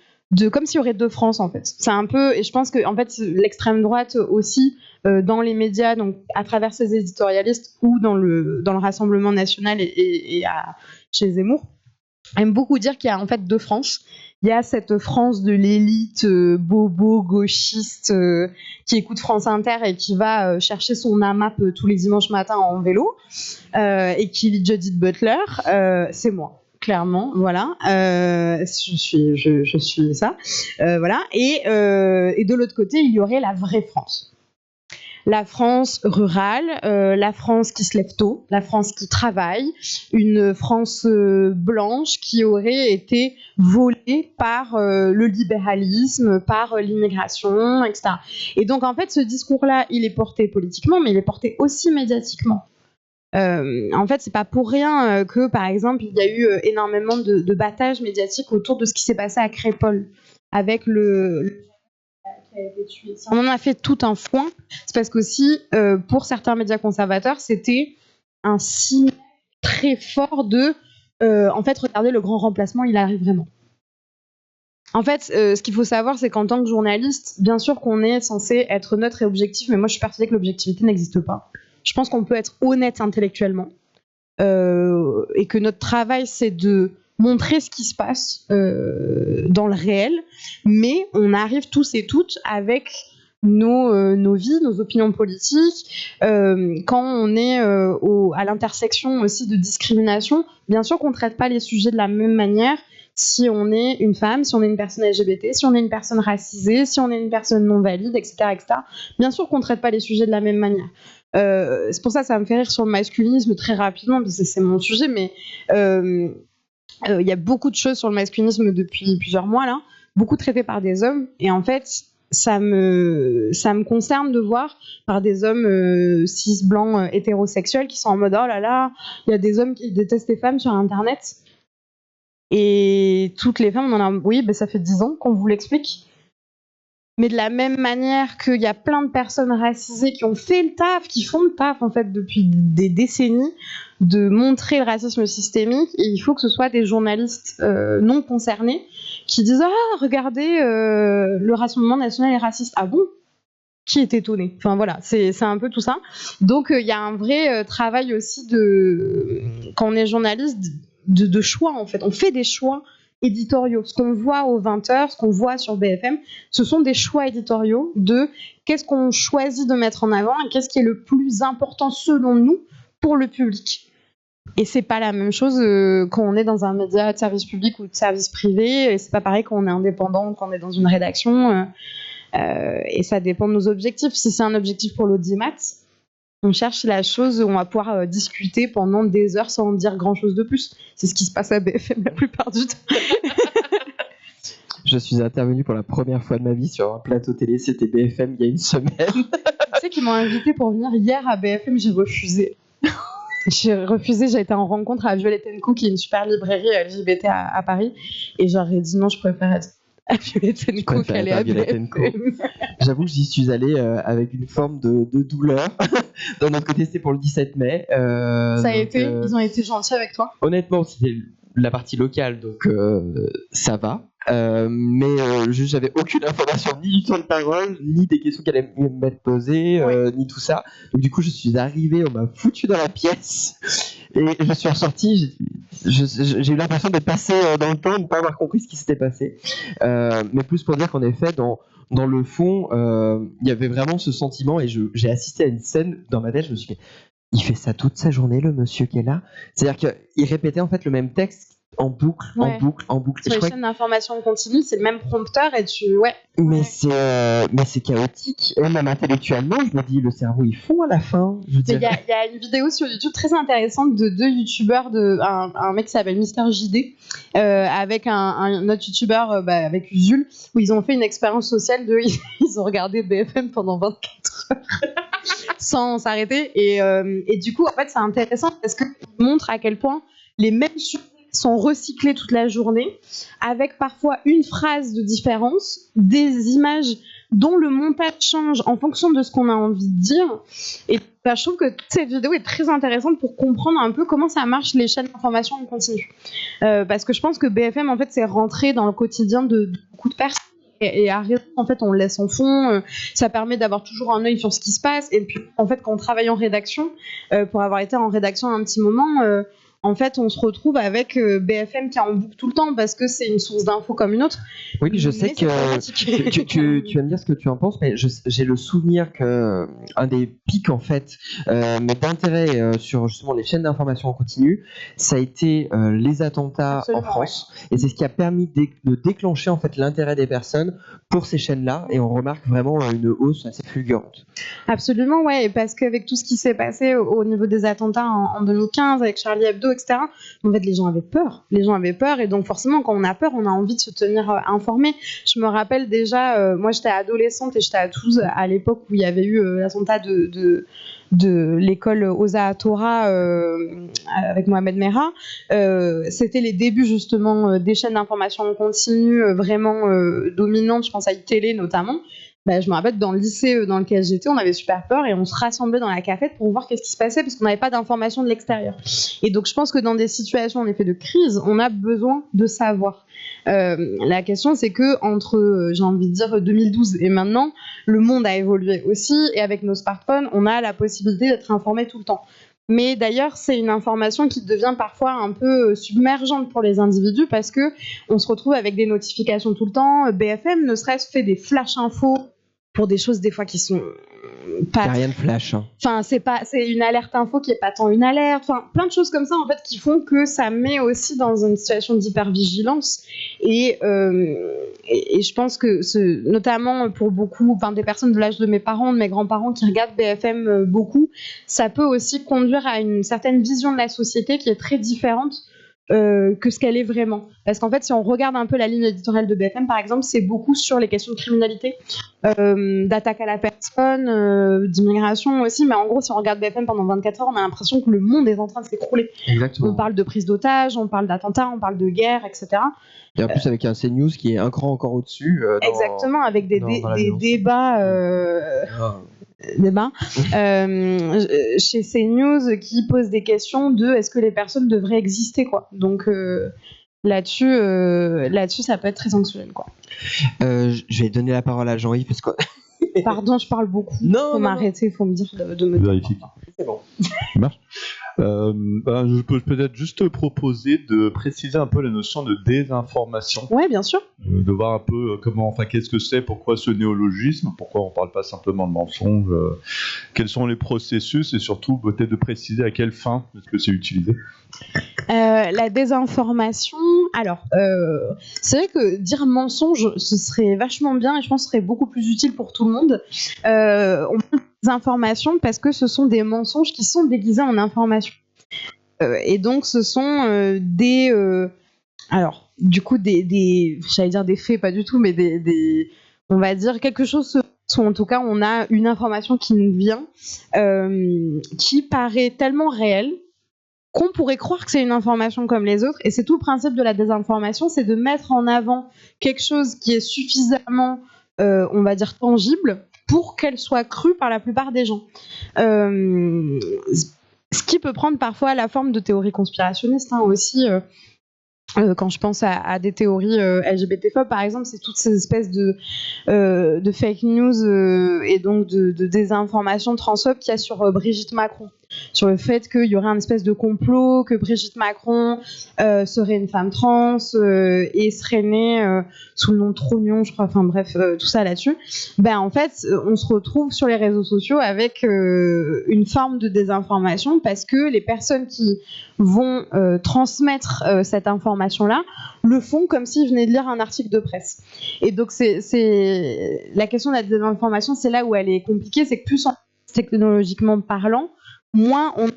comme s'il y aurait deux France en fait. C'est un peu, et je pense que en fait l'extrême droite aussi dans les médias, donc à travers ses éditorialistes ou dans le Rassemblement national et chez Zemmour, aime beaucoup dire qu'il y a en fait deux France. Il y a cette France de l'élite bobo gauchiste qui écoute France Inter et qui va chercher son AMAP tous les dimanches matins en vélo et qui lit Judith Butler. C'est moi. Clairement, voilà, je suis ça, voilà. Et de l'autre côté, il y aurait la vraie France. La France rurale, la France qui se lève tôt, la France qui travaille, une France blanche qui aurait été volée par le libéralisme, par l'immigration, etc. Et donc en fait, ce discours-là, il est porté politiquement, mais il est porté aussi médiatiquement. En fait, c'est pas pour rien que, par exemple, il y a eu énormément de battage médiatique autour de ce qui s'est passé à Crépol avec le qui a été tué. Si on en a fait tout un foin, c'est parce qu'aussi, pour certains médias conservateurs, c'était un signe très fort de en fait, regardez, le grand remplacement, il arrive vraiment. En fait, ce qu'il faut savoir, c'est qu'en tant que journaliste, bien sûr qu'on est censé être neutre et objectif, mais moi je suis persuadée que l'objectivité n'existe pas. Je pense qu'on peut être honnête intellectuellement et que notre travail, c'est de montrer ce qui se passe dans le réel, mais on arrive tous et toutes avec nos vies, nos opinions politiques, quand on est à l'intersection aussi de discrimination. Bien sûr qu'on ne traite pas les sujets de la même manière si on est une femme, si on est une personne LGBT, si on est une personne racisée, si on est une personne non valide, etc. etc. Bien sûr qu'on ne traite pas les sujets de la même manière. C'est pour ça que ça me fait rire sur le masculinisme très rapidement, parce que c'est mon sujet, mais y a beaucoup de choses sur le masculinisme depuis plusieurs mois, là, beaucoup traitées par des hommes, et en fait, ça me concerne de voir par des hommes cis, blancs, hétérosexuels qui sont en mode « Oh là là, il y a des hommes qui détestent les femmes sur Internet ». Et toutes les femmes, on en a... Oui, ça fait 10 ans qu'on vous l'explique. Mais de la même manière qu'il y a plein de personnes racisées qui ont fait le taf, qui font le taf en fait depuis des décennies, de montrer le racisme systémique, et il faut que ce soit des journalistes non concernés qui disent « Ah, regardez, le Rassemblement national est raciste. » Ah bon ? Qui est étonné ? Enfin voilà, c'est un peu tout ça. Donc il y a un vrai travail aussi quand on est journaliste de choix en fait. On fait des choix éditoriaux. Ce qu'on voit aux 20h, ce qu'on voit sur BFM, ce sont des choix éditoriaux de qu'est-ce qu'on choisit de mettre en avant et qu'est-ce qui est le plus important selon nous pour le public. Et c'est pas la même chose quand on est dans un média de service public ou de service privé, et c'est pas pareil quand on est indépendant, quand on est dans une rédaction, et ça dépend de nos objectifs. Si c'est un objectif pour l'audimat, on cherche la chose où on va pouvoir discuter pendant des heures sans dire grand-chose de plus. C'est ce qui se passe à BFM la plupart du temps. Je suis intervenu pour la première fois de ma vie sur un plateau télé, c'était BFM il y a une semaine. Tu sais qu'ils m'ont invité pour venir hier à BFM, j'ai refusé. J'ai été en rencontre à Violet & Co, qui est une super librairie LGBT à Paris, et j'aurais dit non, je préfère être à Violet & Co qu'aller à BFM. J'avoue que j'y suis allé avec une forme de douleur. D'un autre côté, c'était pour le 17 mai. Ça a été Ils ont été gentils avec toi ? Honnêtement, c'était la partie locale, donc ça va. Mais j'avais aucune information, ni du temps de parole, ni des questions qui allaient m'être posées, ni tout ça. Donc du coup, je suis arrivé, on m'a foutu dans la pièce, et je suis ressorti. J'ai eu l'impression d'être passé dans le temps, de ne pas avoir compris ce qui s'était passé. Mais plus pour dire qu'en effet, dans le fond, il y avait vraiment ce sentiment, et j'ai assisté à une scène dans ma tête. Je me suis dit, il fait ça toute sa journée, le monsieur qui est là. C'est-à-dire qu'il répétait en fait le même texte en boucle, en boucle, en boucle. Sur les chaînes d'information continue, c'est le même prompteur et tu... Mais c'est chaotique. Et même intellectuellement, je me dis, le cerveau, il fond à la fin. Il y a une vidéo sur YouTube très intéressante de 2 youtubeurs, un mec qui s'appelle Mister JD, avec un autre youtubeur, avec Usul, où ils ont fait une expérience sociale ils ont regardé BFM pendant 24 heures. Sans s'arrêter, et du coup en fait c'est intéressant parce que montre à quel point les mêmes sujets sont recyclés toute la journée, avec parfois une phrase de différence, des images dont le montage change en fonction de ce qu'on a envie de dire. Et je trouve que toute cette vidéo est très intéressante pour comprendre un peu comment ça marche les chaînes d'information en continu, parce que je pense que BFM en fait c'est rentré dans le quotidien de beaucoup de personnes. Et à raison, en fait, on le laisse en fond. Ça permet d'avoir toujours un œil sur ce qui se passe. Et puis, en fait, quand on travaille en rédaction, pour avoir été en rédaction un petit moment, en fait, on se retrouve avec BFM qui est en boucle tout le temps parce que c'est une source d'infos comme une autre. Oui, je sais que tu vas me dire ce que tu en penses, mais j'ai le souvenir que un des pics en fait, mais d'intérêt sur justement les chaînes d'information en continu, ça a été les attentats Absolument, en France, et c'est ce qui a permis de déclencher en fait l'intérêt des personnes pour ces chaînes-là, et on remarque vraiment une hausse assez fulgurante. Absolument, ouais, parce qu'avec tout ce qui s'est passé au niveau des attentats en 2015 avec Charlie Hebdo, etc., en fait, les gens avaient peur. Et donc forcément, quand on a peur, on a envie de se tenir informé. Je me rappelle déjà, moi j'étais adolescente et j'étais à Toulouse à l'époque où il y avait eu l'attentat de l'école Osa Torah avec Mohamed Merah. C'était les débuts justement des chaînes d'information en continu vraiment dominantes, je pense à iTélé notamment. Je me rappelle dans le lycée dans lequel j'étais, on avait super peur et on se rassemblait dans la cafette pour voir qu'est-ce qui se passait parce qu'on n'avait pas d'informations de l'extérieur. Et donc je pense que dans des situations en effet de crise, on a besoin de savoir. La question c'est que entre j'ai envie de dire 2012 et maintenant, le monde a évolué aussi, et avec nos smartphones, on a la possibilité d'être informé tout le temps. Mais d'ailleurs, c'est une information qui devient parfois un peu submergente pour les individus parce que on se retrouve avec des notifications tout le temps. BFM, ne serait-ce, fait des flash infos pour des choses des fois qui sont Il pas n'y a rien de flash. Hein. Enfin, c'est une alerte info qui est pas tant une alerte. Enfin, plein de choses comme ça en fait qui font que ça met aussi dans une situation d'hypervigilance. Et je pense que notamment pour beaucoup, enfin des personnes de l'âge de mes parents, de mes grands-parents qui regardent BFM beaucoup, ça peut aussi conduire à une certaine vision de la société qui est très différente. Que ce qu'elle est vraiment. Parce qu'en fait, si on regarde un peu la ligne éditoriale de BFM, par exemple, c'est beaucoup sur les questions de criminalité, d'attaque à la personne, d'immigration aussi. Mais en gros, si on regarde BFM pendant 24 heures, on a l'impression que le monde est en train de s'écrouler. Exactement. On parle de prise d'otages, on parle d'attentats, on parle de guerre, etc. Et en plus, avec un CNews qui est un cran encore au-dessus. Exactement, avec des débats. Chez CNews qui posent des questions de est-ce que les personnes devraient exister, quoi. Donc là-dessus, ça peut être très anxiogène, quoi. Je vais donner la parole à Jean-Yves parce que. Pardon, je parle beaucoup. Faut m'arrêter, faut me dire de me vérifier. C'est bon. Ça marche. Je peux peut-être juste proposer de préciser un peu la notion de désinformation. Ouais, bien sûr. De voir un peu qu'est-ce que c'est, pourquoi ce néologisme, pourquoi on ne parle pas simplement de mensonge, quels sont les processus et surtout peut-être de préciser à quelle fin est-ce que c'est utilisé. La désinformation, alors c'est vrai que dire mensonge ce serait vachement bien et je pense que ce serait beaucoup plus utile pour tout le monde. On parle des informations parce que ce sont des mensonges qui sont déguisés en informations. Et donc ce sont alors du coup j'allais dire des faits, pas du tout, mais on va dire quelque chose, ou en tout cas on a une information qui nous vient, qui paraît tellement réelle qu'on pourrait croire que c'est une information comme les autres. Et c'est tout le principe de la désinformation, c'est de mettre en avant quelque chose qui est suffisamment, on va dire, tangible pour qu'elle soit crue par la plupart des gens. Ce qui peut prendre parfois la forme de théories conspirationnistes aussi. Quand je pense à des théories LGBT-phobes, par exemple, c'est toutes ces espèces de fake news et donc de désinformation transphobe qu'il y a sur Brigitte Macron, sur le fait qu'il y aurait un espèce de complot, que Brigitte Macron serait une femme trans et serait née sous le nom de Trognon, je crois, enfin bref, tout ça là-dessus. Ben, en fait, on se retrouve sur les réseaux sociaux avec une forme de désinformation parce que les personnes qui vont transmettre cette information-là le font comme s'ils venaient de lire un article de presse. Et donc, c'est la question de la désinformation, c'est là où elle est compliquée, c'est que plus technologiquement parlant, moins on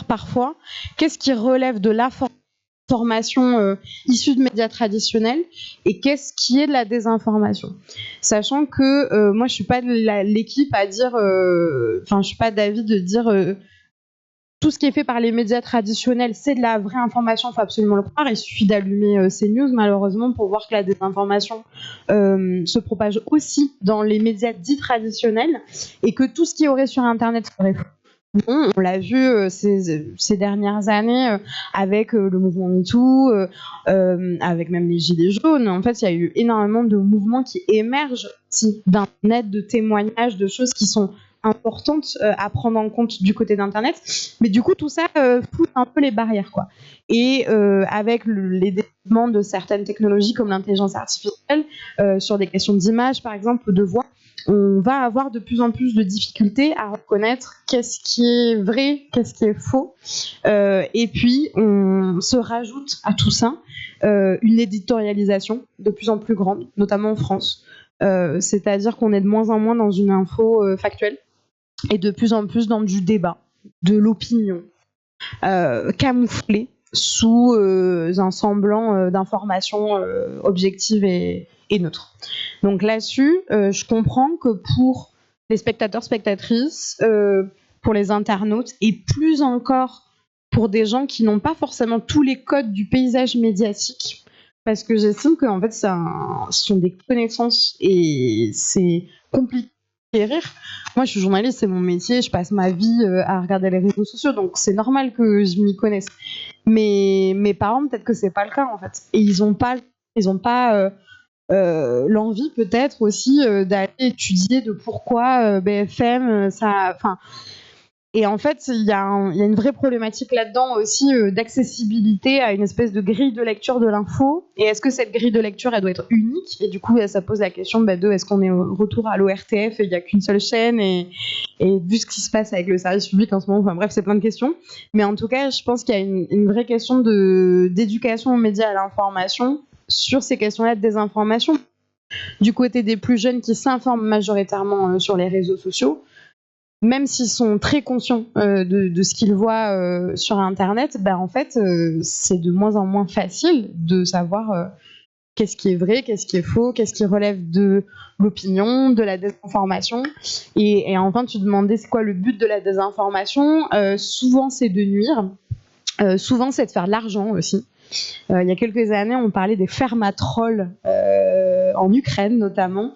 parfois qu'est-ce qui relève de l'information issue de médias traditionnels et qu'est-ce qui est de la désinformation, sachant que moi je suis pas de l'équipe à dire, je suis pas d'avis de dire tout ce qui est fait par les médias traditionnels, c'est de la vraie information, il faut absolument le croire. Il suffit d'allumer CNews, malheureusement, pour voir que la désinformation se propage aussi dans les médias dits traditionnels et que tout ce qui aurait sur Internet serait faux. Bon, on l'a vu ces dernières années avec le mouvement MeToo, avec même les Gilets jaunes. En fait, il y a eu énormément de mouvements qui émergent aussi d'Internet, de témoignages, de choses qui sont importantes à prendre en compte du côté d'Internet. Mais du coup, tout ça pousse un peu les barrières, quoi. Et avec les développements de certaines technologies comme l'intelligence artificielle, sur des questions d'image, par exemple, de voix, on va avoir de plus en plus de difficultés à reconnaître qu'est-ce qui est vrai, qu'est-ce qui est faux. Et puis, on se rajoute à tout ça une éditorialisation de plus en plus grande, notamment en France. C'est-à-dire qu'on est de moins en moins dans une info factuelle et de plus en plus dans du débat, de l'opinion, camouflée sous un semblant d'information objective et neutre. Donc là-dessus, je comprends que pour les spectateurs, spectatrices, pour les internautes et plus encore pour des gens qui n'ont pas forcément tous les codes du paysage médiatique, parce que j'estime que en fait, ce sont des connaissances et c'est compliqué à rire. Moi, je suis journaliste, c'est mon métier, je passe ma vie à regarder les réseaux sociaux, donc c'est normal que je m'y connaisse. Mais mes parents, peut-être que c'est pas le cas en fait, et ils ont pas l'envie peut-être aussi d'aller étudier de pourquoi BFM, ça, enfin. Et en fait, il y a une vraie problématique là-dedans aussi d'accessibilité à une espèce de grille de lecture de l'info. Et est-ce que cette grille de lecture, elle doit être unique ? Et du coup, ça pose la question de est-ce qu'on est au retour à l'ORTF et il n'y a qu'une seule chaîne et vu ce qui se passe avec le service public en ce moment, enfin bref, c'est plein de questions. Mais en tout cas, je pense qu'il y a une vraie question d'éducation aux médias et à l'information sur ces questions-là de désinformation. Du côté des plus jeunes qui s'informent majoritairement sur les réseaux sociaux, même s'ils sont très conscients de ce qu'ils voient sur Internet, en fait, c'est de moins en moins facile de savoir qu'est-ce qui est vrai, qu'est-ce qui est faux, qu'est-ce qui relève de l'opinion, de la désinformation. Et enfin, tu demandais c'est quoi le but de la désinformation. Souvent, c'est de nuire. Souvent, c'est de faire de l'argent aussi. Il y a quelques années, on parlait des fermatrolls en Ukraine notamment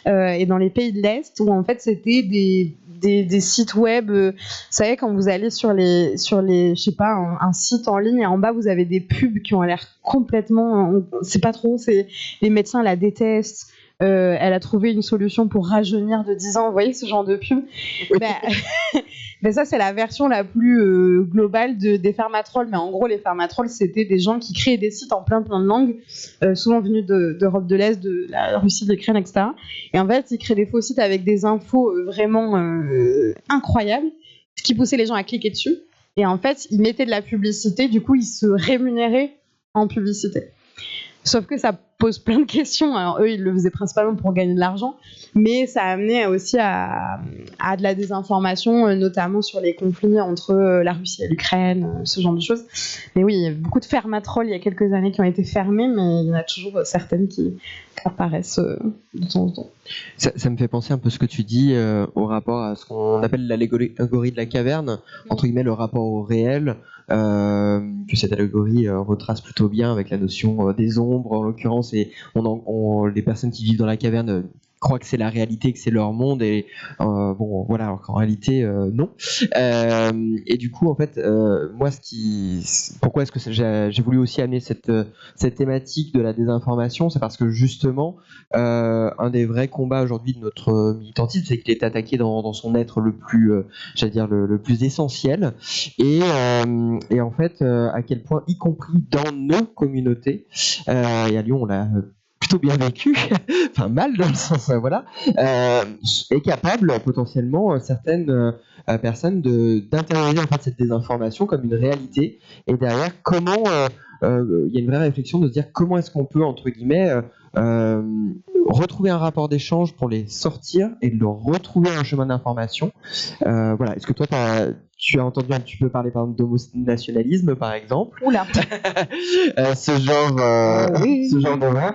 et dans les pays de l'Est où en fait c'était des sites web, vous savez quand vous allez sur les je sais pas un site en ligne et en bas vous avez des pubs qui ont l'air complètement, c'est pas trop, c'est les médecins la détestent. Elle a trouvé une solution pour rajeunir de 10 ans, vous voyez ce genre de pub. Ben ça c'est la version la plus globale des fermatrolls, mais en gros les fermatrolls c'était des gens qui créaient des sites en plein de langues, souvent venus d'Europe de l'Est, de la Russie, de l'Ukraine, etc. Et en fait ils créent des faux sites avec des infos vraiment incroyables, ce qui poussait les gens à cliquer dessus. Et en fait ils mettaient de la publicité, du coup ils se rémunéraient en publicité. Sauf que ça pose plein de questions. Alors eux, ils le faisaient principalement pour gagner de l'argent, mais ça amenait aussi à de la désinformation, notamment sur les conflits entre la Russie et l'Ukraine, ce genre de choses. Mais oui, il y a beaucoup de fermatrolls il y a quelques années qui ont été fermés, mais il y en a toujours certaines qui apparaissent de temps en temps. Ça me fait penser un peu ce que tu dis au rapport à ce qu'on appelle l'allégorie de la caverne, entre guillemets le rapport au réel, que cette allégorie retrace plutôt bien avec la notion des ombres en l'occurrence, et les personnes qui vivent dans la caverne croient que c'est la réalité, que c'est leur monde, et bon voilà, alors qu'en réalité non. Et du coup en fait moi pourquoi est-ce que j'ai voulu aussi amener cette thématique de la désinformation, c'est parce que justement un des vrais combats aujourd'hui de notre militantisme, c'est qu'il est attaqué dans son être le plus j'allais dire le plus essentiel, et en fait à quel point, y compris dans nos communautés, et à Lyon on l'a plutôt bien vécu, enfin mal dans le sens voilà, est capable potentiellement certaines personnes d'intérioriser en fait cette désinformation comme une réalité, et derrière comment il y a une vraie réflexion de se dire comment est-ce qu'on peut entre guillemets retrouver un rapport d'échange pour les sortir et de leur retrouver un chemin d'information. Voilà. Est-ce que toi tu as entendu un petit peu parler par exemple d'homonationalisme par exemple? Oula. Ce genre oui. ce genre d'horreur.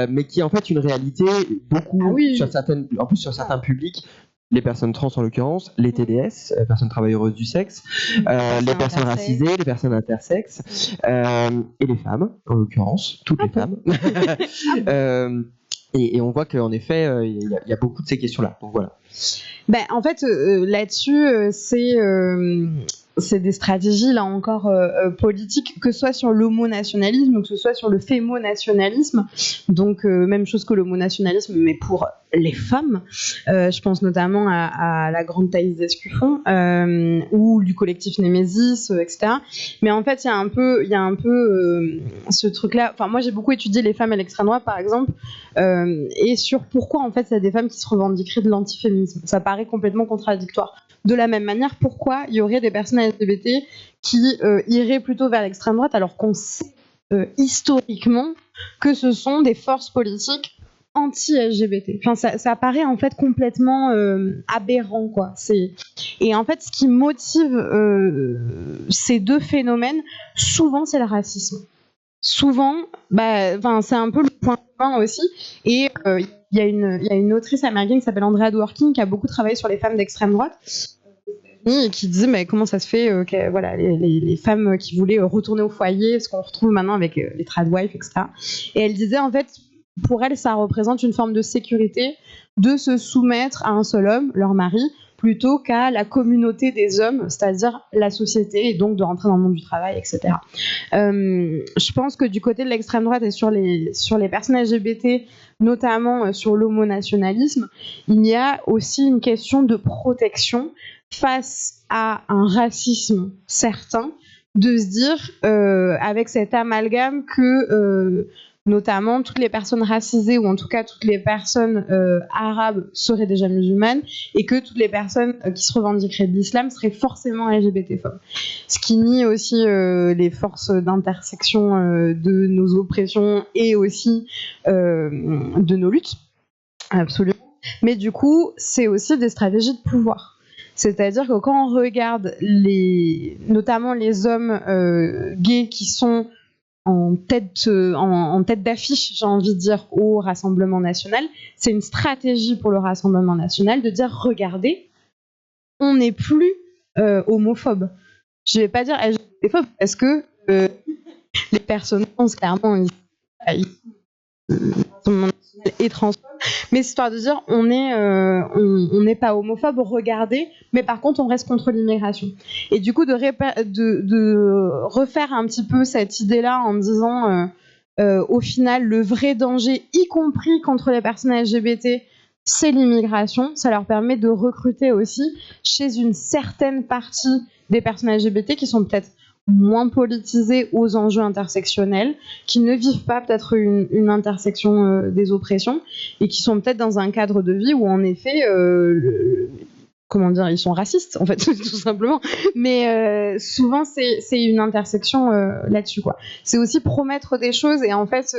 Mais qui est en fait une réalité beaucoup sur certains publics, les personnes trans en l'occurrence, les TDS, personnes travailleuses du sexe, les personnes racisées, les personnes intersexes, et les femmes en l'occurrence, toutes les femmes. Et on voit qu'en effet, il y a beaucoup de ces questions-là. Donc voilà. En fait, là-dessus, c'est des stratégies, là encore, politiques, que ce soit sur l'homonationalisme ou que ce soit sur le fémonationalisme. Donc, même chose que l'homonationalisme, mais pour les femmes. Je pense notamment à la grande Thaïs Descuffon, ou du collectif Némésis, etc. Mais en fait, il y a un peu ce truc-là. Enfin, moi, j'ai beaucoup étudié les femmes à l'extrême droite, par exemple, et sur pourquoi, en fait, il y a des femmes qui se revendiqueraient de l'antiféminisme. Ça paraît complètement contradictoire. De la même manière, pourquoi il y aurait des personnes LGBT qui iraient plutôt vers l'extrême droite alors qu'on sait historiquement que ce sont des forces politiques anti-LGBT. Enfin, ça paraît en fait complètement aberrant, quoi. Et en fait, ce qui motive ces deux phénomènes, souvent, c'est le racisme. Souvent, c'est un peu le point commun aussi. Et il y a une autrice américaine qui s'appelle Andrea Dworkin qui a beaucoup travaillé sur les femmes d'extrême droite et qui disait mais comment ça se fait que voilà, les femmes qui voulaient retourner au foyer, ce qu'on retrouve maintenant avec les tradwives, etc. Et elle disait en fait, pour elle, ça représente une forme de sécurité de se soumettre à un seul homme, leur mari, plutôt qu'à la communauté des hommes, c'est-à-dire la société, et donc de rentrer dans le monde du travail, etc. Je pense que du côté de l'extrême droite et sur les personnes LGBT, notamment sur l'homonationalisme, il y a aussi une question de protection face à un racisme certain, de se dire, avec cet amalgame que notamment toutes les personnes racisées, ou en tout cas toutes les personnes arabes seraient déjà musulmanes, et que toutes les personnes qui se revendiqueraient de l'islam seraient forcément LGBT-phobes. Ce qui nie aussi les forces d'intersection de nos oppressions et aussi de nos luttes, absolument. Mais du coup, c'est aussi des stratégies de pouvoir. C'est-à-dire que quand on regarde notamment les hommes gays qui sont en tête d'affiche, j'ai envie de dire, au Rassemblement national, c'est une stratégie pour le Rassemblement national de dire, regardez, on n'est plus homophobe. Je ne vais pas dire LGBTphobe parce que les personnes trans, clairement, ils et transphobes, mais c'est histoire de dire on n'est pas homophobe, regardez, mais par contre on reste contre l'immigration. Et du coup de refaire un petit peu cette idée-là en disant au final le vrai danger, y compris contre les personnes LGBT, c'est l'immigration. Ça leur permet de recruter aussi chez une certaine partie des personnes LGBT qui sont peut-être moins politisés aux enjeux intersectionnels, qui ne vivent pas peut-être une intersection des oppressions, et qui sont peut-être dans un cadre de vie où en effet comment dire, ils sont racistes en fait tout simplement, mais souvent c'est une intersection là-dessus quoi. C'est aussi promettre des choses, et en fait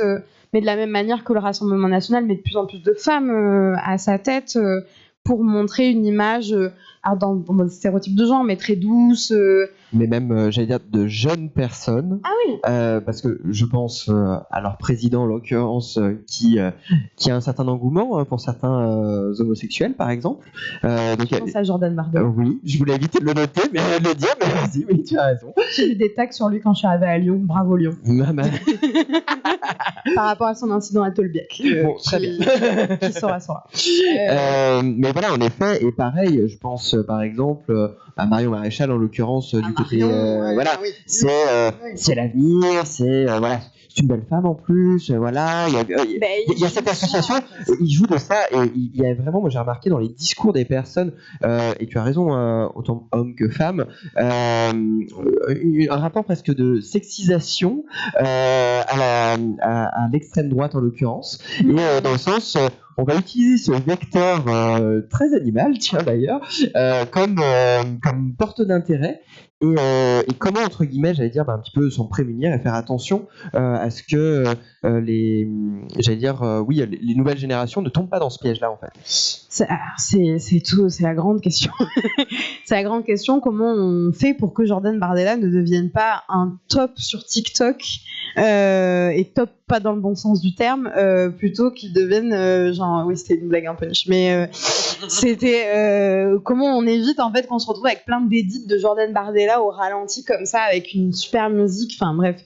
mais de la même manière que le Rassemblement national met de plus en plus de femmes à sa tête pour montrer une image dans le stéréotype de genre, mais très douce, mais même j'allais dire de jeunes personnes. Ah oui. Parce que je pense à leur président en l'occurrence qui a un certain engouement pour certains homosexuels par exemple. Donc, je pense à Jordan Bardella. Oui, je voulais éviter de le noter, mais de le dire, mais vas-y, oui, tu as raison. J'ai vu des tags sur lui quand je suis arrivée à Lyon. Bravo Lyon. Par rapport à son incident à Tolbiac. Bon, très bien. Qui saura. Mais voilà, en effet, et pareil, je pense par exemple à Marion Maréchal en l'occurrence du côté voilà, oui. C'est l'avenir, c'est voilà, c'est une belle femme en plus, voilà, il y a cette association, il joue de ça, et il y a vraiment, moi j'ai remarqué dans les discours des personnes, et tu as raison, autant hommes que femmes, un rapport presque de sexisation à l'extrême droite en l'occurrence, et dans le sens on va utiliser ce vecteur très animal, tiens d'ailleurs, comme porte d'intérêt, et comment, entre guillemets, j'allais dire, un petit peu s'en prémunir et faire attention à ce que les nouvelles générations ne tombent pas dans ce piège-là, en fait. C'est tout, c'est la grande question. C'est la grande question, comment on fait pour que Jordan Bardella ne devienne pas un top sur TikTok, et top pas dans le bon sens du terme, plutôt qu'il devienne genre, oui c'était une blague un peu niche, mais c'était comment on évite en fait qu'on se retrouve avec plein d'édits de Jordan Bardella au ralenti comme ça, avec une super musique, enfin bref,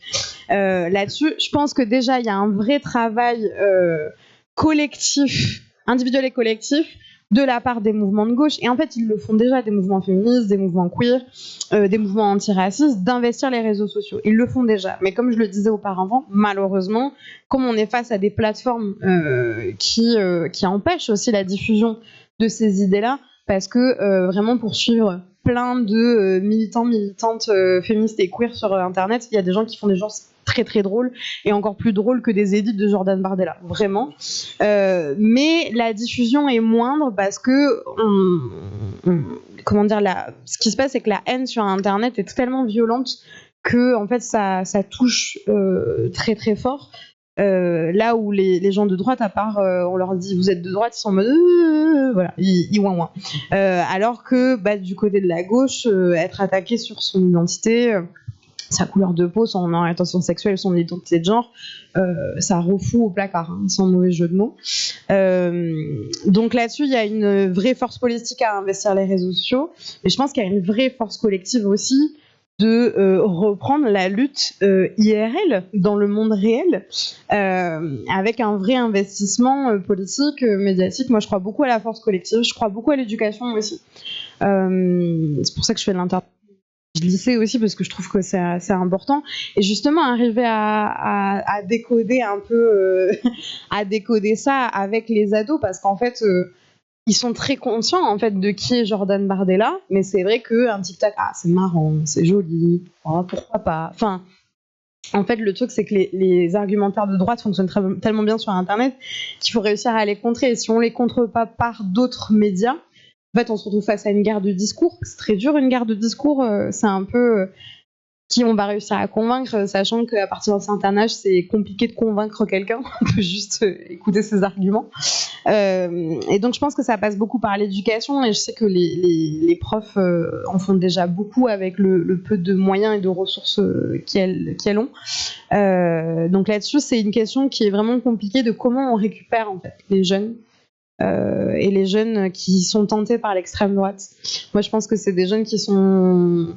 là-dessus je pense que déjà il y a un vrai travail collectif, individuel et collectif, de la part des mouvements de gauche, et en fait ils le font déjà, des mouvements féministes, des mouvements queer, des mouvements antiracistes, d'investir les réseaux sociaux. Ils le font déjà, mais comme je le disais auparavant, malheureusement, comme on est face à des plateformes qui empêchent aussi la diffusion de ces idées-là, parce que vraiment pour suivre plein de militantes féministes et queer sur internet, il y a des gens qui font des genres très très drôles, et encore plus drôles que des édits de Jordan Bardella, vraiment. Mais la diffusion est moindre parce que comment dire, ce qui se passe, c'est que la haine sur internet est tellement violente que en fait ça touche très très fort. Là où les gens de droite, à part on leur dit vous êtes de droite, ils sont en mode voilà, ils ouin. Alors que du côté de la gauche, être attaqué sur son identité, sa couleur de peau, son orientation sexuelle, son identité de genre, ça refout au placard, hein, sans mauvais jeu de mots. Donc là-dessus, il y a une vraie force politique à investir les réseaux sociaux, mais je pense qu'il y a une vraie force collective aussi de reprendre la lutte IRL dans le monde réel, avec un vrai investissement politique, médiatique. Moi, je crois beaucoup à la force collective, je crois beaucoup à l'éducation aussi. C'est pour ça que je fais de lycée aussi, parce que je trouve que c'est important, et justement arriver à décoder un peu à décoder ça avec les ados, parce qu'en fait ils sont très conscients en fait de qui est Jordan Bardella, mais c'est vrai qu'un TikTok, c'est marrant, c'est joli, pourquoi pas. Enfin, en fait, le truc, c'est que les argumentaires de droite fonctionnent tellement bien sur Internet qu'il faut réussir à les contrer. Et si on les contre pas par d'autres médias, en fait, on se retrouve face à une guerre de discours. C'est très dur, une guerre de discours. C'est un peu qui on va réussir à convaincre, sachant qu'à partir d'un certain âge, c'est compliqué de convaincre quelqu'un. On peut juste écouter ses arguments. Et donc, je pense que ça passe beaucoup par l'éducation. Et je sais que les profs en font déjà beaucoup avec le peu de moyens et de ressources qu'elles ont. Donc là-dessus, c'est une question qui est vraiment compliquée de comment on récupère en fait les jeunes. Et les jeunes qui sont tentés par l'extrême droite. Moi, je pense que c'est des jeunes qui sont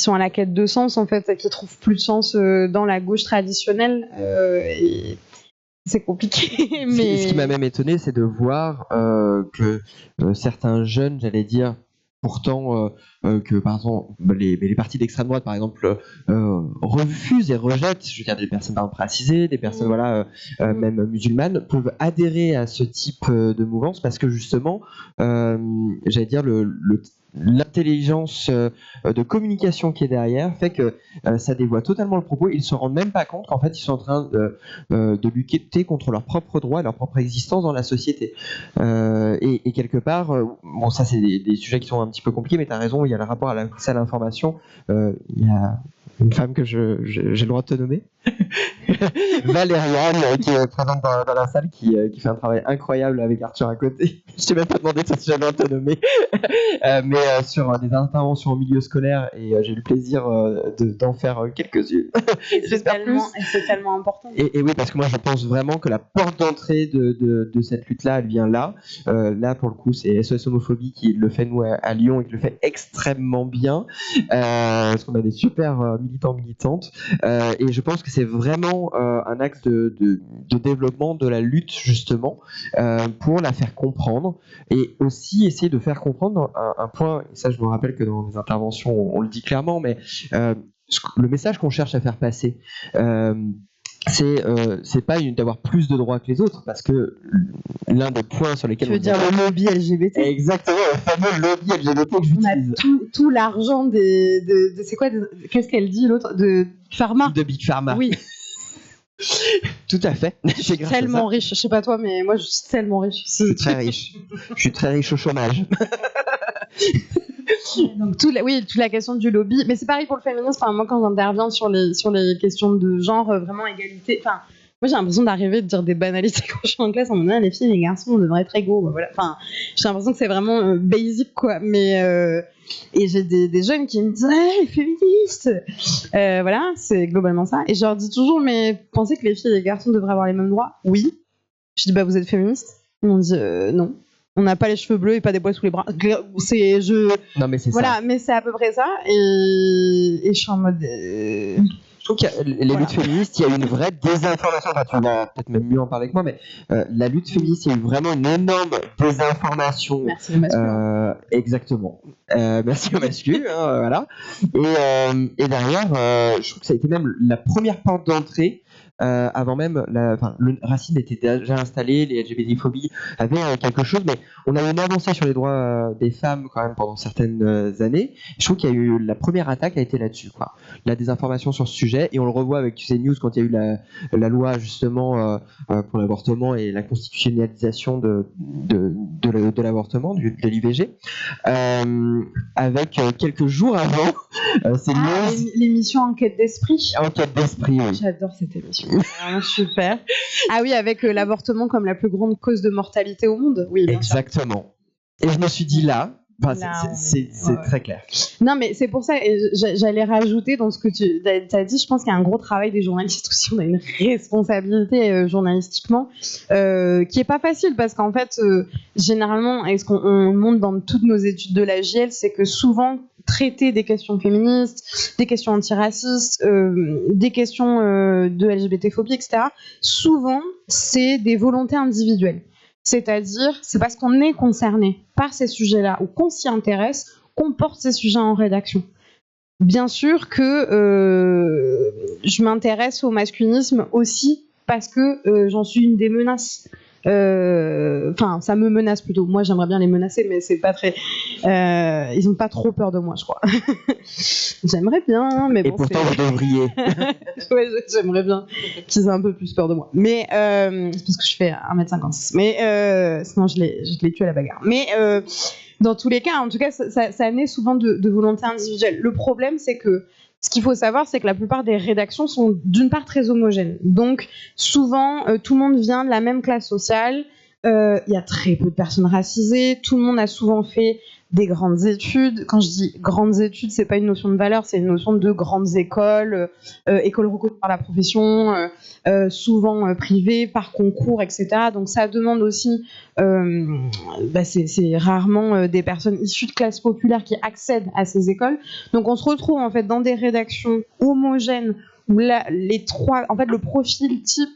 à la quête de sens, en fait, et qui trouvent plus de sens dans la gauche traditionnelle. Et c'est compliqué. Mais... Ce qui m'a même étonné, c'est de voir que certains jeunes, j'allais dire, pourtant que par exemple les partis d'extrême droite par exemple refusent et rejettent, je veux dire des personnes racisées, des personnes même musulmanes peuvent adhérer à ce type de mouvance parce que justement j'allais dire l'intelligence de communication qui est derrière fait que ça dévoie totalement le propos. Ils se rendent même pas compte qu'en fait ils sont en train de lutter contre leurs propres droits, leur propre existence dans la société. Et quelque part, bon ça c'est des sujets qui sont un petit peu compliqués, mais tu as raison, il y a le rapport à l'accès à l'information. Il y a une femme que j'ai le droit de te nommer, Valériane, qui est présente dans la salle, qui fait un travail incroyable avec Arthur à côté. Je t'ai même pas demandé si j'ai le droit de te nommer, mais sur des interventions au milieu scolaire, et j'ai eu le plaisir d'en faire quelques-unes. C'est tellement important. Et oui, parce que moi je pense vraiment que la porte d'entrée de cette lutte-là, elle vient là. Là, pour le coup, c'est SOS Homophobie qui le fait, nous, à Lyon, et qui le fait extrêmement bien, parce qu'on a des super militantes. Et je pense que c'est vraiment un axe de développement de la lutte, justement, pour la faire comprendre, et aussi essayer de faire comprendre un point, et ça je me rappelle que dans les interventions on le dit clairement, mais le message qu'on cherche à faire passer, c'est pas d'avoir plus de droits que les autres, parce que l'un des points sur lesquels tu veux dire le lobby LGBT, exactement, le fameux lobby LGBT que j'utilise, on a tout l'argent de c'est quoi, qu'est-ce qu'elle dit l'autre, de Pharma, de Big Pharma, oui. Tout à fait. Je suis tellement riche, je sais pas toi, mais moi je suis tellement riche. Je suis très riche. Je suis très riche au chômage. Donc toute la question du lobby, mais c'est pareil pour le féminisme. Enfin, moi quand j'interviens sur les questions de genre, vraiment égalité, enfin moi j'ai l'impression d'arriver de dire des banalités quand je suis en classe, en mode les filles et les garçons on devrait être égaux, voilà. Enfin j'ai l'impression que c'est vraiment basic quoi, mais et j'ai des jeunes qui me disent les féministes, voilà, c'est globalement ça, et je leur dis toujours mais pensez que les filles et les garçons devraient avoir les mêmes droits? Oui. Je dis vous êtes féministe? Ils m'ont dit non. On n'a pas les cheveux bleus et pas des poils sous les bras. Non, mais c'est voilà, ça. mais c'est à peu près ça. Et je suis en mode. Je trouve qu'il y a les luttes féministes, il y a une vraie désinformation. Enfin, tu vas peut-être même mieux en parler que moi, mais la lutte féministe, il y a eu vraiment une énorme désinformation. Merci le masculin. Exactement. Merci au masculin, voilà. Et derrière, je trouve que ça a été même la première porte d'entrée. Avant même, le Racine était déjà installé, les LGBT-phobies avaient quelque chose, mais on a eu une avancée sur les droits des femmes quand même pendant certaines années. Je trouve qu'il y a eu la première attaque a été là-dessus, quoi. La désinformation sur ce sujet, et on le revoit avec CNews quand il y a eu la loi justement pour l'avortement et la constitutionnalisation de l'avortement, de l'IVG, avec quelques jours avant CNews. L'émission Enquête d'esprit. Enquête d'esprit, oui. J'adore cette émission. C'est vraiment super. Ah oui, avec l'avortement comme la plus grande cause de mortalité au monde. Oui, bien exactement. Sûr. Et je me suis dit c'est très clair. Non, mais c'est pour ça, et j'allais rajouter dans ce que tu as dit, je pense qu'il y a un gros travail des journalistes aussi, on a une responsabilité journalistiquement qui est pas facile, parce qu'en fait, généralement, et ce qu'on montre dans toutes nos études de la JL, c'est que souvent, traiter des questions féministes, des questions antiracistes, des questions de LGBT-phobie, etc., souvent, c'est des volontés individuelles. C'est-à-dire, c'est parce qu'on est concerné par ces sujets-là ou qu'on s'y intéresse qu'on porte ces sujets en rédaction. Bien sûr que je m'intéresse au masculinisme aussi parce que j'en suis une des menaces. Enfin, ça me menace plutôt. Moi, j'aimerais bien les menacer, mais c'est pas très. Ils ont pas trop peur de moi, je crois. J'aimerais bien, mais bon. Et pourtant, vous devriez. Ouais, j'aimerais bien qu'ils aient un peu plus peur de moi. Mais c'est parce que je fais 1m56. Mais sinon, je les tue à la bagarre. Mais dans tous les cas, en tout cas, ça naît souvent de volonté individuelle. Le problème, c'est que ce qu'il faut savoir, c'est que la plupart des rédactions sont d'une part très homogènes. Donc, souvent, tout le monde vient de la même classe sociale. Il y a très peu de personnes racisées. Tout le monde a souvent fait des grandes études. Quand je dis grandes études, c'est pas une notion de valeur, c'est une notion de grandes écoles, écoles reconnues par la profession, souvent privées, par concours, etc. Donc, ça demande aussi... c'est rarement des personnes issues de classes populaires qui accèdent à ces écoles. Donc on se retrouve en fait dans des rédactions homogènes où le profil type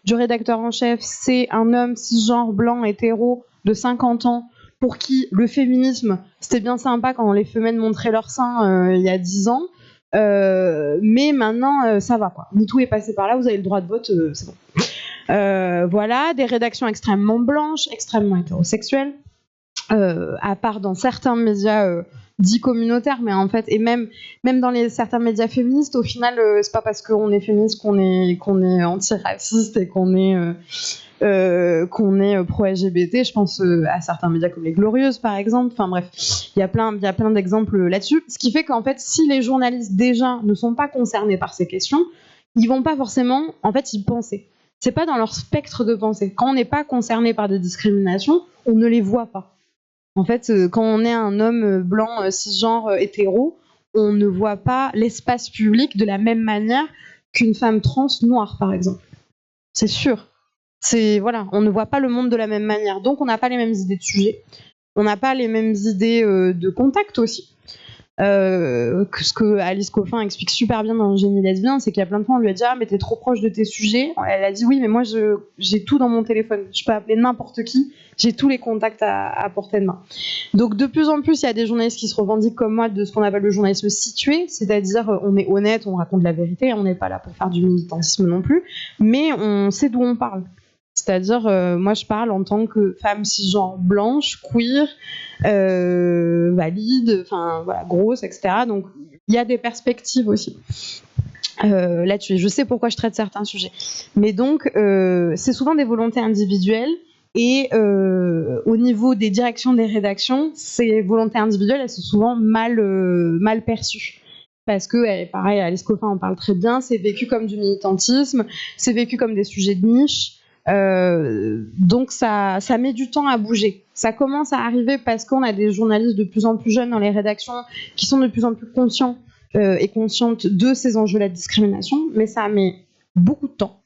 du rédacteur en chef, c'est un homme cisgenre blanc hétéro de 50 ans pour qui le féminisme, c'était bien sympa quand les femelles montraient leurs seins il y a 10 ans. Mais maintenant, ça va quoi. MeToo est passé par là, vous avez le droit de vote, c'est bon. Voilà, des rédactions extrêmement blanches, extrêmement hétérosexuelles, à part dans certains médias dits communautaires, mais en fait, et même dans certains médias féministes, au final, c'est pas parce qu'on est féministe qu'on est antiraciste et qu'on est pro-LGBT. Je pense à certains médias comme les Glorieuses, par exemple. Enfin bref, il y a plein d'exemples là-dessus. Ce qui fait qu'en fait, si les journalistes déjà ne sont pas concernés par ces questions, ils vont pas forcément, en fait, y penser. C'est pas dans leur spectre de pensée. Quand on n'est pas concerné par des discriminations, on ne les voit pas. En fait, quand on est un homme blanc, cisgenre, hétéro, on ne voit pas l'espace public de la même manière qu'une femme trans noire, par exemple. C'est sûr. Voilà, on ne voit pas le monde de la même manière. Donc, on n'a pas les mêmes idées de sujet. On n'a pas les mêmes idées de contact aussi. Ce que Alice Coffin explique super bien dans Génie lesbien, c'est qu'il y a plein de fois on lui a dit mais t'es trop proche de tes sujets. Elle a dit oui, mais moi j'ai tout dans mon téléphone, je peux appeler n'importe qui, j'ai tous les contacts à portée de main. Donc de plus en plus il y a des journalistes qui se revendiquent comme moi de ce qu'on appelle le journalisme situé, c'est-à-dire on est honnête, on raconte la vérité, on n'est pas là pour faire du militantisme non plus, mais on sait d'où on parle. C'est-à-dire, moi je parle en tant que femme cisgenre blanche, queer, valide, enfin voilà, grosse, etc. Donc il y a des perspectives aussi là-dessus. Je sais pourquoi je traite certains sujets. Mais donc c'est souvent des volontés individuelles et au niveau des directions des rédactions, ces volontés individuelles, elles sont souvent mal perçues. Parce que, pareil, Alice Coffin en parle très bien, c'est vécu comme du militantisme, c'est vécu comme des sujets de niche. Donc ça met du temps à bouger. Ça commence à arriver parce qu'on a des journalistes de plus en plus jeunes dans les rédactions qui sont de plus en plus conscients et conscientes de ces enjeux-là de discrimination, mais ça met beaucoup de temps.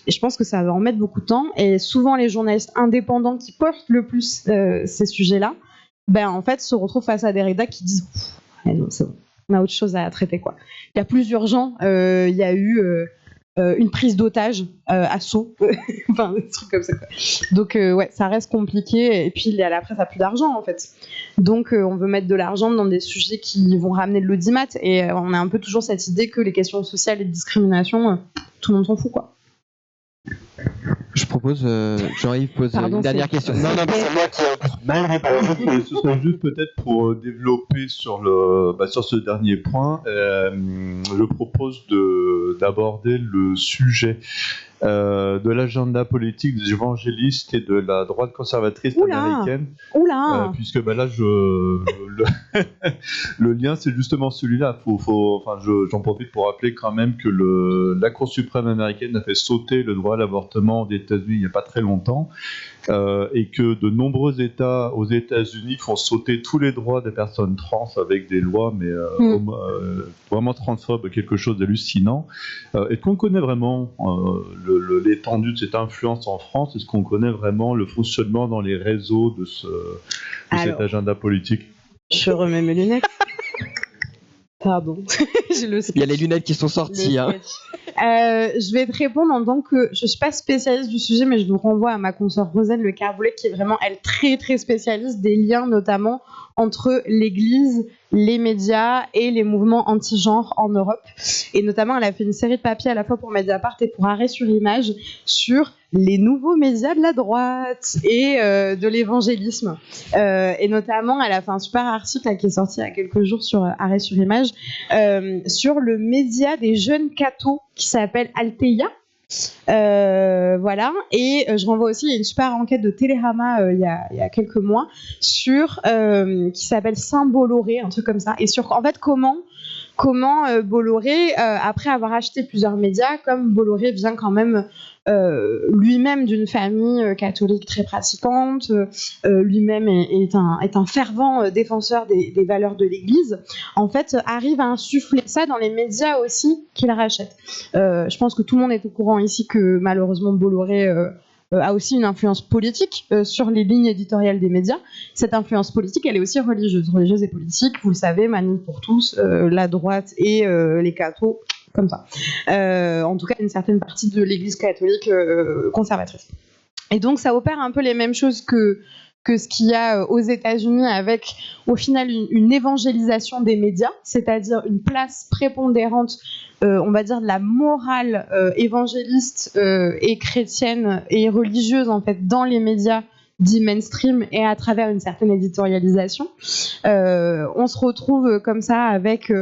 Et je pense que ça va en mettre beaucoup de temps. Et souvent, les journalistes indépendants qui portent le plus ces sujets-là, en fait, se retrouvent face à des rédacs qui disent non, c'est bon, on a autre chose à traiter, quoi. Il y a plus urgent. Il y a eu une prise d'otage à Sceaux, enfin des trucs comme ça, quoi. Donc ouais, ça reste compliqué. Et puis la presse a plus d'argent en fait. Donc on veut mettre de l'argent dans des sujets qui vont ramener de l'audimat. Et on a un peu toujours cette idée que les questions sociales et de discrimination, tout le monde s'en fout, quoi. Je propose, Jean-Yves pose une dernière question. Non, c'est moi qui ai mal répondu. Ce serait juste peut-être pour développer sur ce dernier point, je propose d'aborder le sujet de l'agenda politique des évangélistes et de la droite conservatrice américaine. Puisque là, le lien, c'est justement celui-là. J'en profite pour rappeler quand même que la Cour suprême américaine a fait sauter le droit à l'avortement aux États-Unis il n'y a pas très longtemps. Et que de nombreux États aux États-Unis font sauter tous les droits des personnes trans avec des lois, mais vraiment transphobes, quelque chose d'hallucinant. Est-ce qu'on connaît vraiment l'étendue de cette influence en France? Est-ce qu'on connaît vraiment le fonctionnement dans les réseaux de cet agenda politique? Je remets mes lunettes. Pardon. Il y a les lunettes qui sont sorties. Je vais te répondre en tant que... Je ne suis pas spécialiste du sujet, mais je vous renvoie à ma consoeur Rosane Le Carboulet, qui est vraiment, elle, très très spécialiste des liens, notamment entre l'Église, les médias et les mouvements anti-genre en Europe. Et notamment, elle a fait une série de papiers à la fois pour Mediapart et pour Arrêt sur Image sur les nouveaux médias de la droite et de l'évangélisme. Et notamment, elle a fait un super article là, qui est sorti il y a quelques jours sur Arrêt sur Image, sur le média des jeunes cathos qui s'appelle Alteia. Voilà, et je renvoie aussi, il y a une super enquête de Télérama il y a quelques mois sur qui s'appelle Saint Bolloré, un truc comme ça, et sur en fait comment Bolloré, après avoir acheté plusieurs médias, comme Bolloré vient quand même lui-même d'une famille catholique très pratiquante, lui-même est un fervent défenseur des valeurs de l'Église, en fait, arrive à insuffler ça dans les médias aussi qu'il rachète. Je pense que tout le monde est au courant ici que malheureusement Bolloré a aussi une influence politique sur les lignes éditoriales des médias. Cette influence politique, elle est aussi religieuse et politique. Vous le savez, Manif pour tous, la droite et les cathos, comme ça. En tout cas, une certaine partie de l'Église catholique conservatrice. Et donc, ça opère un peu les mêmes choses que ce qu'il y a aux États-Unis avec, au final, une évangélisation des médias, c'est-à-dire une place prépondérante, on va dire, de la morale évangéliste et chrétienne et religieuse, en fait, dans les médias dits mainstream et à travers une certaine éditorialisation. On se retrouve comme ça avec...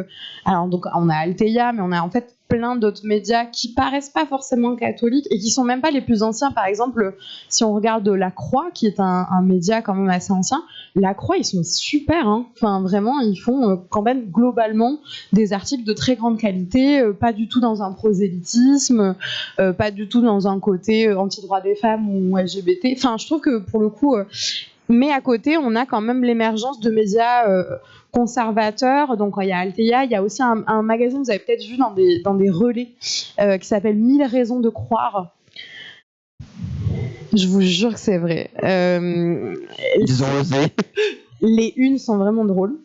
alors, donc, on a Alteia, mais on a en fait plein d'autres médias qui paraissent pas forcément catholiques et qui sont même pas les plus anciens. Par exemple, si on regarde La Croix, qui est un média quand même assez ancien, La Croix, ils sont super, hein. Enfin, vraiment, ils font quand même globalement des articles de très grande qualité, pas du tout dans un prosélytisme, pas du tout dans un côté anti-droit des femmes ou LGBT. Enfin, je trouve que pour le coup... mais à côté, on a quand même l'émergence de médias conservateurs. Donc, il y a Alteia, il y a aussi un magazine, vous avez peut-être vu dans des relais, qui s'appelle 1000 raisons de croire. Je vous jure que c'est vrai. Ils ont osé. Les unes sont vraiment drôles.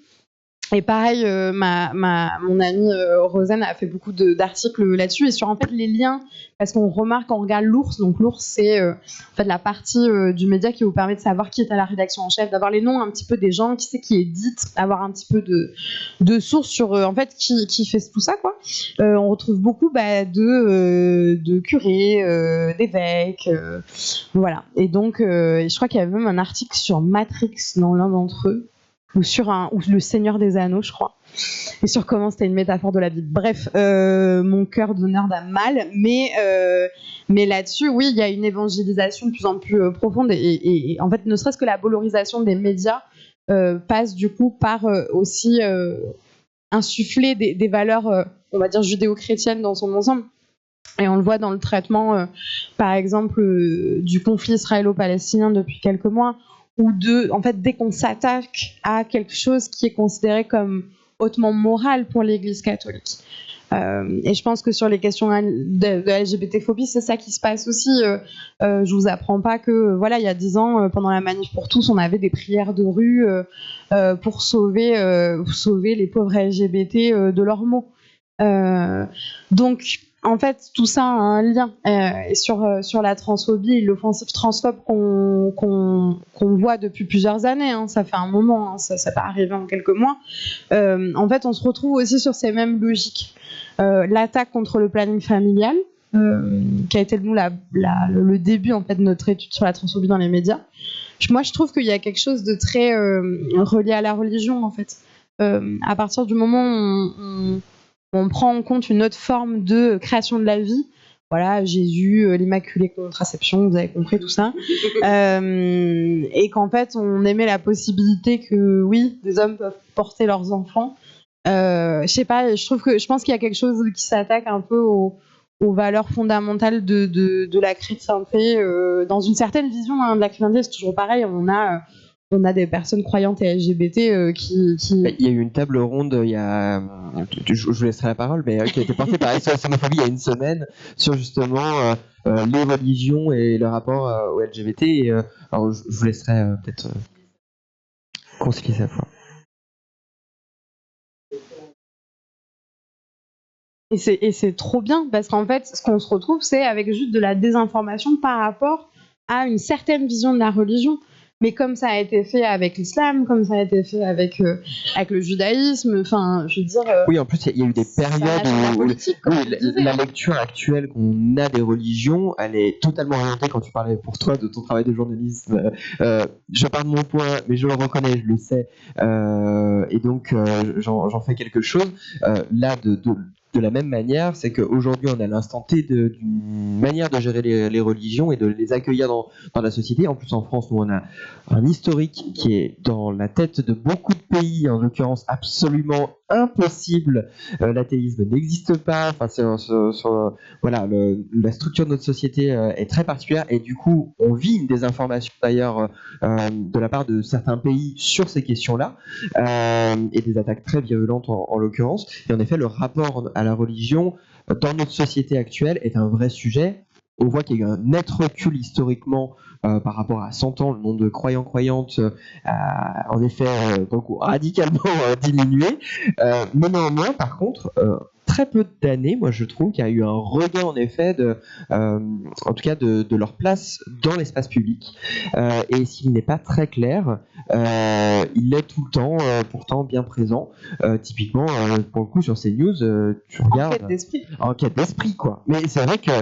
Et pareil, mon amie Rosanne a fait beaucoup d'articles là-dessus et sur en fait les liens, parce qu'on remarque quand on regarde l'ours, donc l'ours c'est en fait la partie du média qui vous permet de savoir qui est à la rédaction en chef, d'avoir les noms un petit peu des gens, qui c'est qui édite, avoir un petit peu de sources sur en fait qui fait tout ça quoi. On retrouve beaucoup de curés, d'évêques, voilà. Et donc je crois qu'il y avait même un article sur Matrix dans l'un d'entre eux. Ou le Seigneur des Anneaux, je crois. Et sur comment c'était une métaphore de la Bible. Bref, mon cœur de nerd a mal, mais là-dessus, oui, il y a une évangélisation de plus en plus profonde. Et en fait, ne serait-ce que la valorisation des médias passe du coup par aussi insuffler des valeurs, on va dire, judéo-chrétiennes dans son ensemble. Et on le voit dans le traitement, par exemple, du conflit israélo-palestinien depuis quelques mois, ou en fait, dès qu'on s'attaque à quelque chose qui est considéré comme hautement moral pour l'Église catholique. Et je pense que sur les questions de LGBT-phobie, c'est ça qui se passe aussi. Je vous apprends pas que, voilà, il y a 10 ans, pendant la Manif pour tous, on avait des prières de rue pour sauver les pauvres LGBT de leurs maux. Donc, en fait, tout ça a un lien. Et sur la transphobie, l'offensive transphobe qu'on voit depuis plusieurs années, hein, ça fait un moment, hein, ça n'est pas arrivé en quelques mois. En fait, on se retrouve aussi sur ces mêmes logiques. L'attaque contre le planning familial, qui a été le début en fait, de notre étude sur la transphobie dans les médias. Moi, je trouve qu'il y a quelque chose de très relié à la religion, en fait. À partir du moment où on prend en compte une autre forme de création de la vie, voilà, Jésus, l'Immaculée Conception, vous avez compris tout ça, et qu'en fait on émet la possibilité que oui, des hommes peuvent porter leurs enfants. Je sais pas, je pense qu'il y a quelque chose qui s'attaque un peu aux valeurs fondamentales de la chrétienté, dans une certaine vision de la chrétienté. C'est toujours pareil, on a des personnes croyantes et LGBT qui... Il y a eu une table ronde, je vous laisserai la parole, mais qui a été portée par SOS Homophobie il y a une semaine sur justement les religions et le rapport aux LGBT. Et, alors je vous laisserai peut-être concilier ça fois. Et c'est trop bien, parce qu'en fait, ce qu'on se retrouve, c'est avec juste de la désinformation par rapport à une certaine vision de la religion. Mais comme ça a été fait avec l'islam, comme ça a été fait avec le judaïsme, enfin, je veux dire. Oui, en plus, il y a eu des périodes où la disais. lecture actuelle qu'on a des religions, elle est totalement orientée. Quand tu parlais pour toi de ton travail de journalisme, je parle de mon point, mais je le reconnais, je le sais, et donc j'en fais quelque chose. Là, de la même manière, c'est qu'aujourd'hui, on a l'instant T d'une manière de gérer les religions et de les accueillir dans la société. En plus, en France, nous, on a un historique qui est dans la tête de beaucoup de pays, en l'occurrence absolument impossible. L'athéisme n'existe pas. Enfin, voilà, la structure de notre société est très particulière et du coup, on vit une désinformation d'ailleurs de la part de certains pays sur ces questions-là et des attaques très virulentes en l'occurrence. Et en effet, le rapport à la religion dans notre société actuelle est un vrai sujet. On voit qu'il y a eu un net recul historiquement par rapport à 100 ans. Le nombre de croyants-croyantes a en effet donc radicalement diminué. Mais néanmoins, par contre, très peu d'années, moi je trouve qu'il y a eu un regain en effet en tout cas de leur place dans l'espace public. Et s'il n'est pas très clair, il est tout le temps pourtant bien présent. Typiquement, pour le coup sur CNews, tu regardes Enquête d'esprit quoi. Mais c'est vrai que,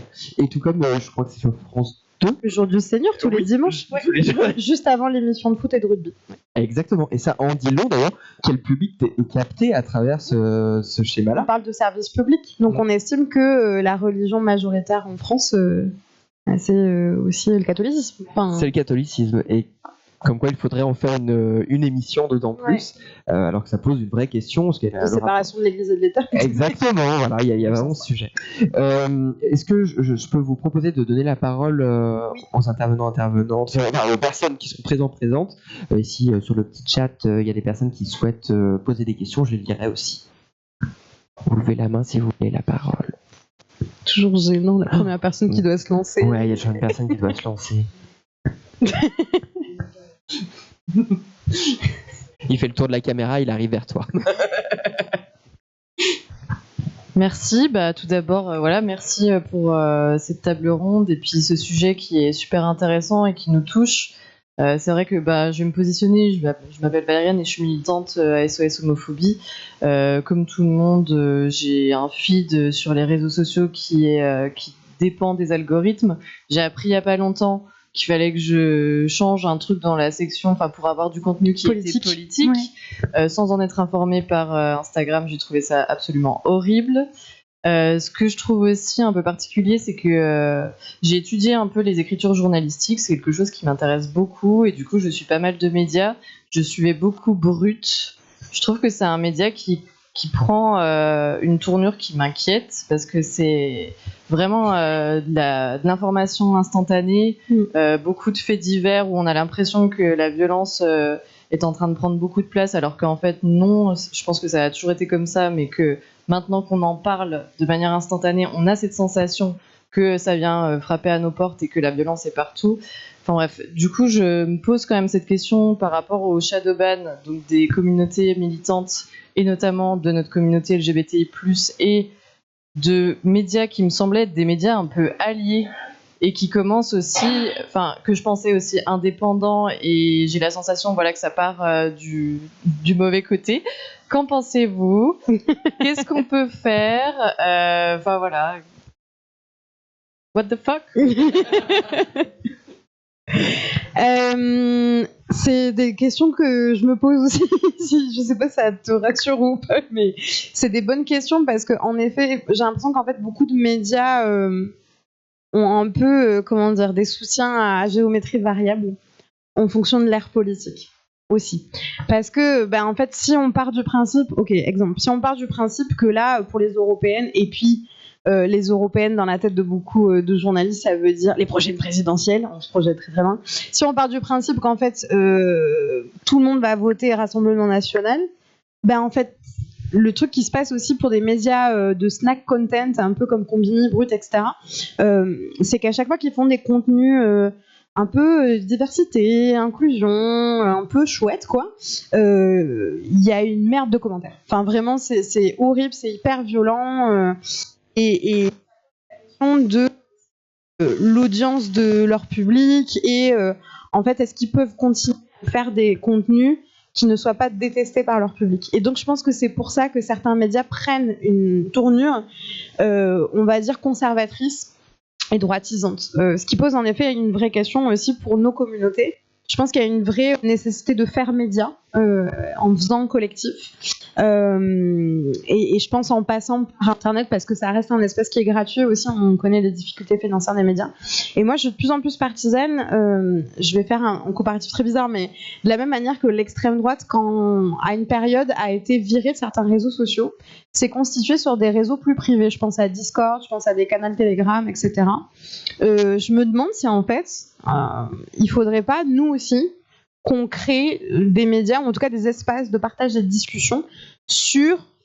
et tout comme je crois que c'est sur France 2. Le jour du Seigneur, tous les dimanches, Tous les jours. juste avant l'émission de foot et de rugby. Exactement. Et ça en dit long d'ailleurs, quel public est capté à travers ce schéma-là. On parle de service public, donc on estime que la religion majoritaire en France, c'est aussi le catholicisme. Enfin, c'est le catholicisme. Et comme quoi il faudrait en faire une émission dedans plus, alors que ça pose une vraie question. La séparation de l'Église et de l'État. Exactement, voilà, il y a vraiment ce sujet. Est-ce que je peux vous proposer de donner la parole aux intervenantes, aux personnes qui sont présentes. Ici, sur le petit chat, il y a des personnes qui souhaitent poser des questions, je les lirai aussi. Vous levez la main si vous voulez la parole. Toujours gênant, la première personne qui doit se lancer. Ouais, il y a toujours une personne qui doit se lancer. Il fait le tour de la caméra, il arrive vers toi. Merci. Tout d'abord, merci pour cette table ronde et puis ce sujet qui est super intéressant et qui nous touche. C'est vrai que je vais me positionner. Je m'appelle Valériane et je suis militante à SOS Homophobie. Comme tout le monde, j'ai un feed sur les réseaux sociaux qui dépend des algorithmes. J'ai appris il y a pas longtemps qu'il fallait que je change un truc dans la section, pour avoir du contenu qui était politique, sans en être informée par Instagram. J'ai trouvé ça absolument horrible. Ce que je trouve aussi un peu particulier, c'est que j'ai étudié un peu les écritures journalistiques, c'est quelque chose qui m'intéresse beaucoup, et du coup je suis pas mal de médias. Je suivais beaucoup Brut. Je trouve que c'est un média qui prend une tournure qui m'inquiète, parce que c'est vraiment de l'information instantanée, beaucoup de faits divers où on a l'impression que la violence est en train de prendre beaucoup de place, alors qu'en fait non, je pense que ça a toujours été comme ça, mais que maintenant qu'on en parle de manière instantanée, on a cette sensation que ça vient frapper à nos portes et que la violence est partout. Enfin bref, du coup je me pose quand même cette question par rapport au shadowban, donc des communautés militantes et notamment de notre communauté LGBTI+, et de médias qui me semblaient être des médias un peu alliés et qui commencent aussi, que je pensais aussi indépendants, et j'ai la sensation que ça part du mauvais côté. Qu'en pensez-vous? Qu'est-ce qu'on peut faire? Voilà. What the fuck? C'est des questions que je me pose aussi. Je sais pas si ça te rassure ou pas, mais c'est des bonnes questions parce qu'en effet, j'ai l'impression qu'en fait beaucoup de médias ont un peu, des soutiens à géométrie variable en fonction de l'ère politique aussi. Parce que, en fait, si on part du principe, si on part du principe que là, pour les européennes, et puis les européennes dans la tête de beaucoup de journalistes, ça veut dire les prochaines présidentielles, on se projette très très loin. Si on part du principe qu'en fait, tout le monde va voter Rassemblement National, en fait, le truc qui se passe aussi pour des médias de snack content, un peu comme Combini, Brut, etc., c'est qu'à chaque fois qu'ils font des contenus un peu diversité, inclusion, un peu chouette, quoi, il y a une merde de commentaires. Enfin, vraiment, c'est horrible, c'est hyper violent, et de l'audience de leur public, et en fait, est-ce qu'ils peuvent continuer à faire des contenus qui ne soient pas détestés par leur public. Et donc je pense que c'est pour ça que certains médias prennent une tournure, on va dire conservatrice et droitisante. Ce qui pose en effet une vraie question aussi pour nos communautés. Je pense qu'il y a une vraie nécessité de faire média en faisant collectif. Et je pense en passant par Internet, parce que ça reste un espace qui est gratuit aussi, on connaît les difficultés financières des médias. Et moi, je suis de plus en plus partisane, je vais faire un comparatif très bizarre, mais de la même manière que l'extrême droite, quand à une période a été virée de certains réseaux sociaux, s'est constituée sur des réseaux plus privés. Je pense à Discord, je pense à des canaux Telegram, etc. Je me demande si en fait, il faudrait pas, nous aussi, qu'on crée des médias, ou en tout cas des espaces de partage et de discussion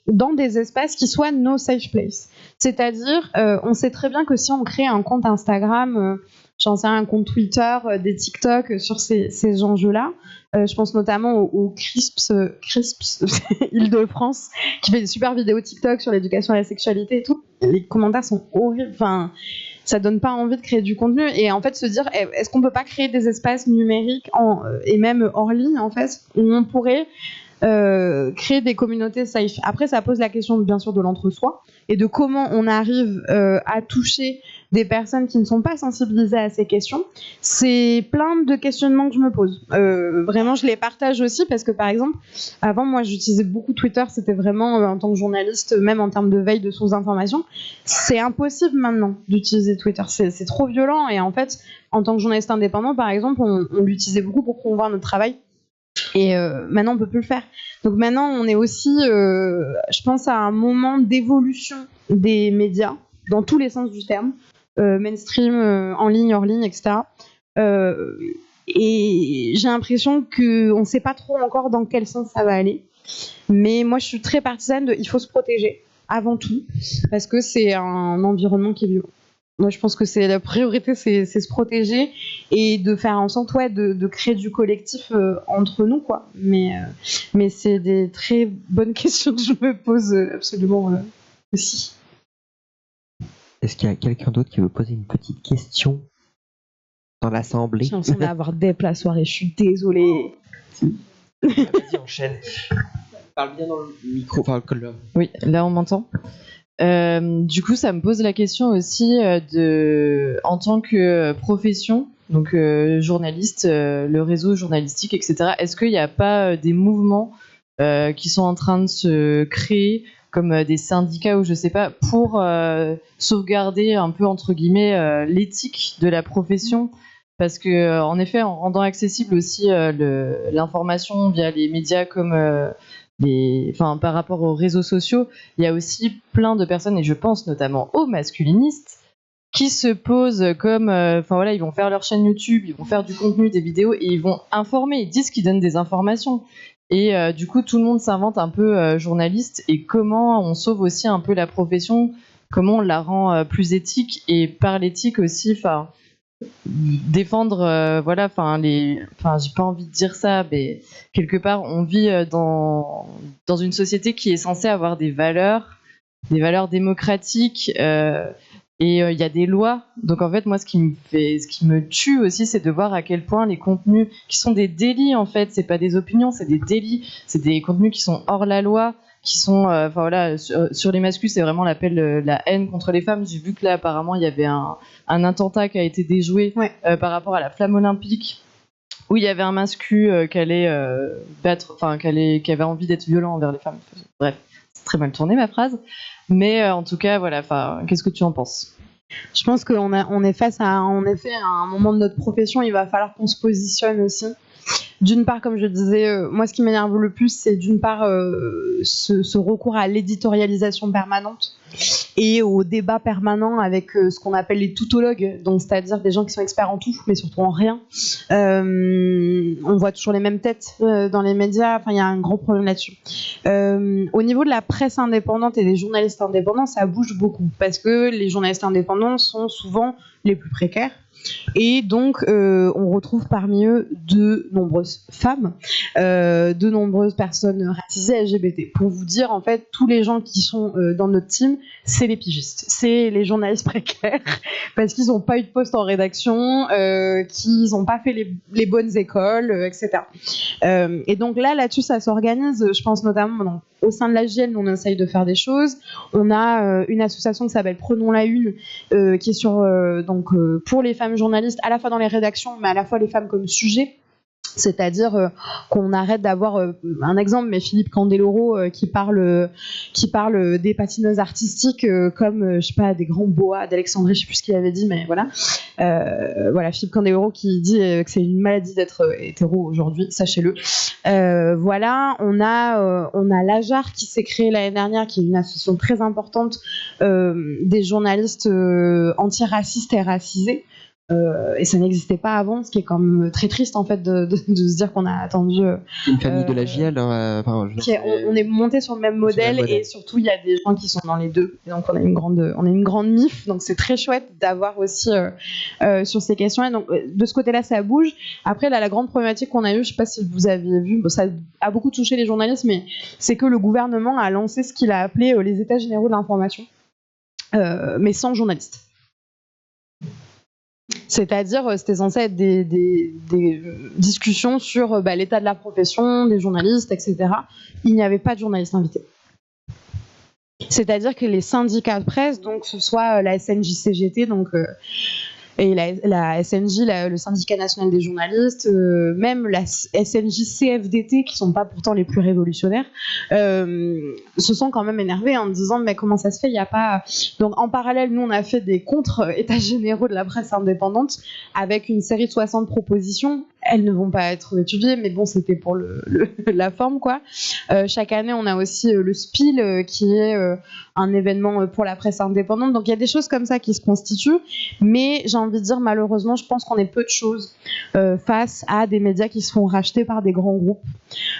dans des espaces qui soient nos safe places. C'est-à-dire, on sait très bien que si on crée un compte Instagram, j'en sais rien, un compte Twitter, des TikTok sur ces enjeux-là, je pense notamment au Crisps Île-de-France, qui fait des super vidéos TikTok sur l'éducation à la sexualité et tout. Les commentaires sont horribles, enfin, ça donne pas envie de créer du contenu. Et en fait, se dire, est-ce qu'on peut pas créer des espaces numériques et même hors ligne, en fait, où on pourrait créer des communautés safe. Après, ça pose la question, bien sûr, de l'entre-soi et de comment on arrive à toucher des personnes qui ne sont pas sensibilisées à ces questions. C'est plein de questionnements que je me pose. Vraiment, je les partage aussi parce que, par exemple, avant, moi, j'utilisais beaucoup Twitter. C'était vraiment, en tant que journaliste, même en termes de veille de sources d'information, c'est impossible maintenant d'utiliser Twitter. C'est trop violent. Et en fait, en tant que journaliste indépendant, par exemple, on l'utilisait beaucoup pour promouvoir notre travail. Et maintenant on peut plus le faire. Donc maintenant on est aussi, je pense, à un moment d'évolution des médias dans tous les sens du terme, mainstream, en ligne, hors ligne, etc. Et j'ai l'impression qu'on ne sait pas trop encore dans quel sens ça va aller. Mais moi je suis très partisane il faut se protéger avant tout parce que c'est un environnement qui est violent. Moi, je pense que c'est la priorité, c'est se protéger et de faire en sorte, de créer du collectif entre nous, quoi. Mais c'est des très bonnes questions que je me pose absolument aussi. Est-ce qu'il y a quelqu'un d'autre qui veut poser une petite question dans l'assemblée? J'ai l'impression d'avoir des places soirées, je suis désolée. Vas-y, enchaîne. Parle bien dans le micro. Enfin, Oui, là on m'entend. Du coup, ça me pose la question aussi en tant que profession, donc journaliste, le réseau journalistique, etc. Est-ce qu'il n'y a pas des mouvements qui sont en train de se créer, comme des syndicats ou je sais pas, pour sauvegarder un peu entre guillemets l'éthique de la profession? Parce que en effet, en rendant accessible aussi l'information via les médias comme par rapport aux réseaux sociaux, il y a aussi plein de personnes, et je pense notamment aux masculinistes, qui se posent comme, ils vont faire leur chaîne YouTube, ils vont faire du contenu, des vidéos, et ils vont informer, ils disent qu'ils donnent des informations. Et du coup, tout le monde s'invente un peu journaliste, et comment on sauve aussi un peu la profession, comment on la rend plus éthique, et par l'éthique aussi, défendre j'ai pas envie de dire ça, mais quelque part on vit dans une société qui est censée avoir des valeurs démocratiques, et il y a des lois. Donc en fait, moi ce qui me tue aussi, c'est de voir à quel point les contenus qui sont des délits, en fait c'est pas des opinions, c'est des délits, c'est des contenus qui sont hors la loi, qui sont sur les masculins, c'est vraiment l'appel la haine contre les femmes. J'ai vu que là apparemment il y avait un attentat qui a été déjoué par rapport à la flamme olympique, où il y avait un masculin qui allait qui avait envie d'être violent envers les femmes. Bref, c'est très mal tourné ma phrase, mais en tout cas voilà. Qu'est-ce que tu en penses? Je pense qu'on est face à, en effet, à un moment de notre profession, il va falloir qu'on se positionne aussi. D'une part, comme je disais, moi ce qui m'énerve le plus, c'est d'une part ce recours à l'éditorialisation permanente et au débat permanent avec ce qu'on appelle les toutologues, donc c'est-à-dire des gens qui sont experts en tout, mais surtout en rien. On voit toujours les mêmes têtes dans les médias, enfin il y a un gros problème là-dessus. Au niveau de la presse indépendante et des journalistes indépendants, ça bouge beaucoup, parce que les journalistes indépendants sont souvent les plus précaires. Et donc, on retrouve parmi eux de nombreuses femmes, de nombreuses personnes racisées LGBT. Pour vous dire, en fait, tous les gens qui sont dans notre team, c'est les pigistes, c'est les journalistes précaires, parce qu'ils n'ont pas eu de poste en rédaction, qu'ils n'ont pas fait les bonnes écoles, etc. Et donc là-dessus, ça s'organise. Je pense notamment au sein de la GL, nous on essaye de faire des choses. On a une association qui s'appelle Prenons la Une, qui est sur pour les femmes journalistes, à la fois dans les rédactions, mais à la fois les femmes comme sujet. C'est-à-dire qu'on arrête d'avoir un exemple, mais Philippe Candeloro qui parle des patineuses artistiques comme je sais pas, des grands boas d'Alexandrie, je sais plus ce qu'il avait dit, mais voilà. Philippe Candeloro qui dit que c'est une maladie d'être hétéro aujourd'hui, sachez-le. Voilà, on a l'AJAR qui s'est créé l'année dernière, qui est une association très importante des journalistes antiracistes et racisés. Et ça n'existait pas avant, ce qui est quand même très triste en fait de se dire qu'on a attendu. Une famille de la JL. On est monté sur le même modèle et surtout il y a des gens qui sont dans les deux. Et donc on a une grande MIF, donc c'est très chouette d'avoir aussi sur ces questions. Et donc de ce côté-là ça bouge. Après là, la grande problématique qu'on a eue, je sais pas si vous aviez vu, ça a beaucoup touché les journalistes, mais c'est que le gouvernement a lancé ce qu'il a appelé les États généraux de l'information, mais sans journalistes. C'est-à-dire, c'était censé être des discussions sur l'état de la profession, des journalistes, etc. Il n'y avait pas de journalistes invités. C'est-à-dire que les syndicats de presse, donc que ce soit la SNJ-CGT, et la SNJ, le syndicat national des journalistes, même la SNJ-CFDT, qui sont pas pourtant les plus révolutionnaires, se sont quand même énervés en disant mais comment ça se fait, il y a pas. Donc en parallèle, nous on a fait des contre-états généraux de la presse indépendante avec une série de 60 propositions. Elles ne vont pas être étudiées, mais bon, c'était pour la forme, quoi. Chaque année, on a aussi le SPIL, qui est un événement pour la presse indépendante. Donc, il y a des choses comme ça qui se constituent. Mais j'ai envie de dire, malheureusement, je pense qu'on est peu de choses face à des médias qui se font racheter par des grands groupes.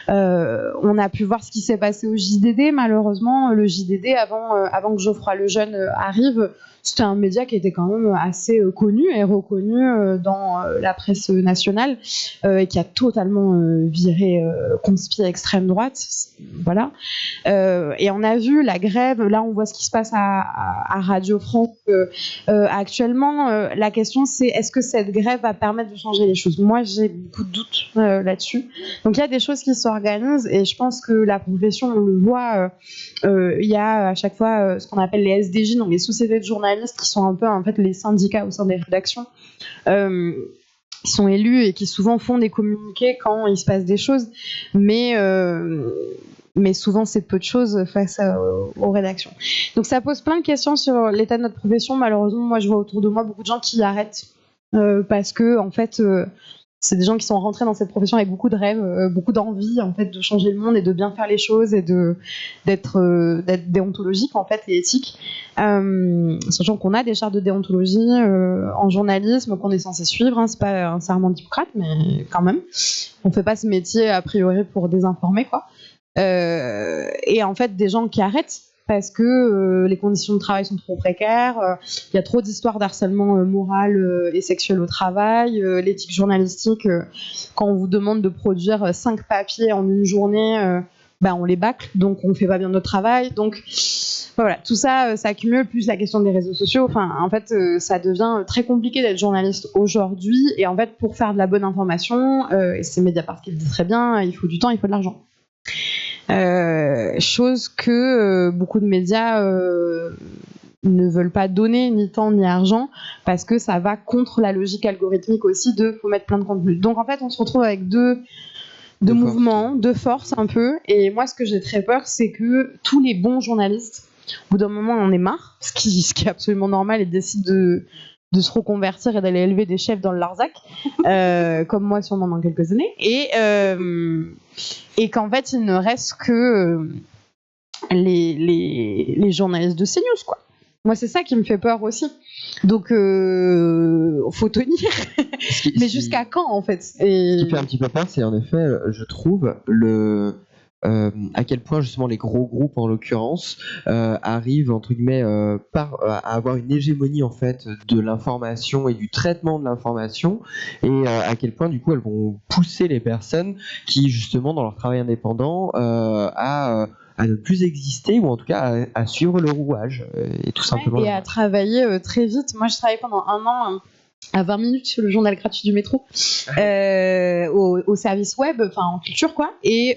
On a pu voir ce qui s'est passé au JDD. Malheureusement, le JDD, avant que Geoffroy Lejeune arrive, c'était un média qui était quand même assez connu et reconnu dans la presse nationale et qui a totalement viré conspi extrême droite. Voilà. Et on a vu la grève. Là, on voit ce qui se passe à Radio France actuellement. La question, c'est est-ce que cette grève va permettre de changer les choses ? Moi, j'ai beaucoup de doutes là-dessus. Donc, il y a des choses qui s'organisent et je pense que la profession, on le voit, il y a à chaque fois ce qu'on appelle les SDJ, donc les sociétés de journalistes, qui sont un peu en fait les syndicats au sein des rédactions, qui sont élus et qui souvent font des communiqués quand il se passe des choses, mais souvent c'est peu de choses face aux rédactions. Donc ça pose plein de questions sur l'état de notre profession. Malheureusement, moi je vois autour de moi beaucoup de gens qui arrêtent parce que en fait c'est des gens qui sont rentrés dans cette profession avec beaucoup de rêves, beaucoup d'envie en fait de changer le monde et de bien faire les choses et d'être déontologique en fait et éthique. Sachant qu'on a des chartes de déontologie en journalisme qu'on est censé suivre, hein, c'est pas un serment d'Hippocrate, mais quand même, on fait pas ce métier a priori pour désinformer quoi. Et en fait des gens qui arrêtent parce que les conditions de travail sont trop précaires, il y a trop d'histoires d'harcèlement moral et sexuel au travail, l'éthique journalistique, quand on vous demande de produire 5 papiers en une journée, on les bâcle, donc on fait pas bien notre travail. Donc voilà, tout ça s'accumule, plus la question des réseaux sociaux. Enfin, en fait, ça devient très compliqué d'être journaliste aujourd'hui. Et en fait, pour faire de la bonne information, et c'est Mediapart qui le dit très bien, il faut du temps, il faut de l'argent. Chose que beaucoup de médias ne veulent pas donner ni temps ni argent parce que ça va contre la logique algorithmique aussi de faut mettre plein de contenu. Donc en fait on se retrouve avec deux mouvements, deux forces un peu, et moi ce que j'ai très peur c'est que tous les bons journalistes au bout d'un moment on en est marre, ce qui est absolument normal, et décident de se reconvertir et d'aller élever des chefs dans le Larzac, comme moi sûrement dans quelques années, et qu'en fait il ne reste que les journalistes de CNews quoi. Moi c'est ça qui me fait peur aussi. Donc faut tenir. Mais jusqu'à quand en fait? Ce qui fait un petit peu peur, c'est en effet, je trouve, à quel point justement les gros groupes en l'occurrence arrivent entre guillemets à avoir une hégémonie en fait de l'information et du traitement de l'information, et à quel point du coup elles vont pousser les personnes qui justement dans leur travail indépendant à ne plus exister, ou en tout cas à suivre le rouage et tout simplement. Et à travailler très vite. Moi, je travaillais pendant 1 an à 20 minutes sur le journal gratuit du métro, au service web, enfin en culture quoi. Et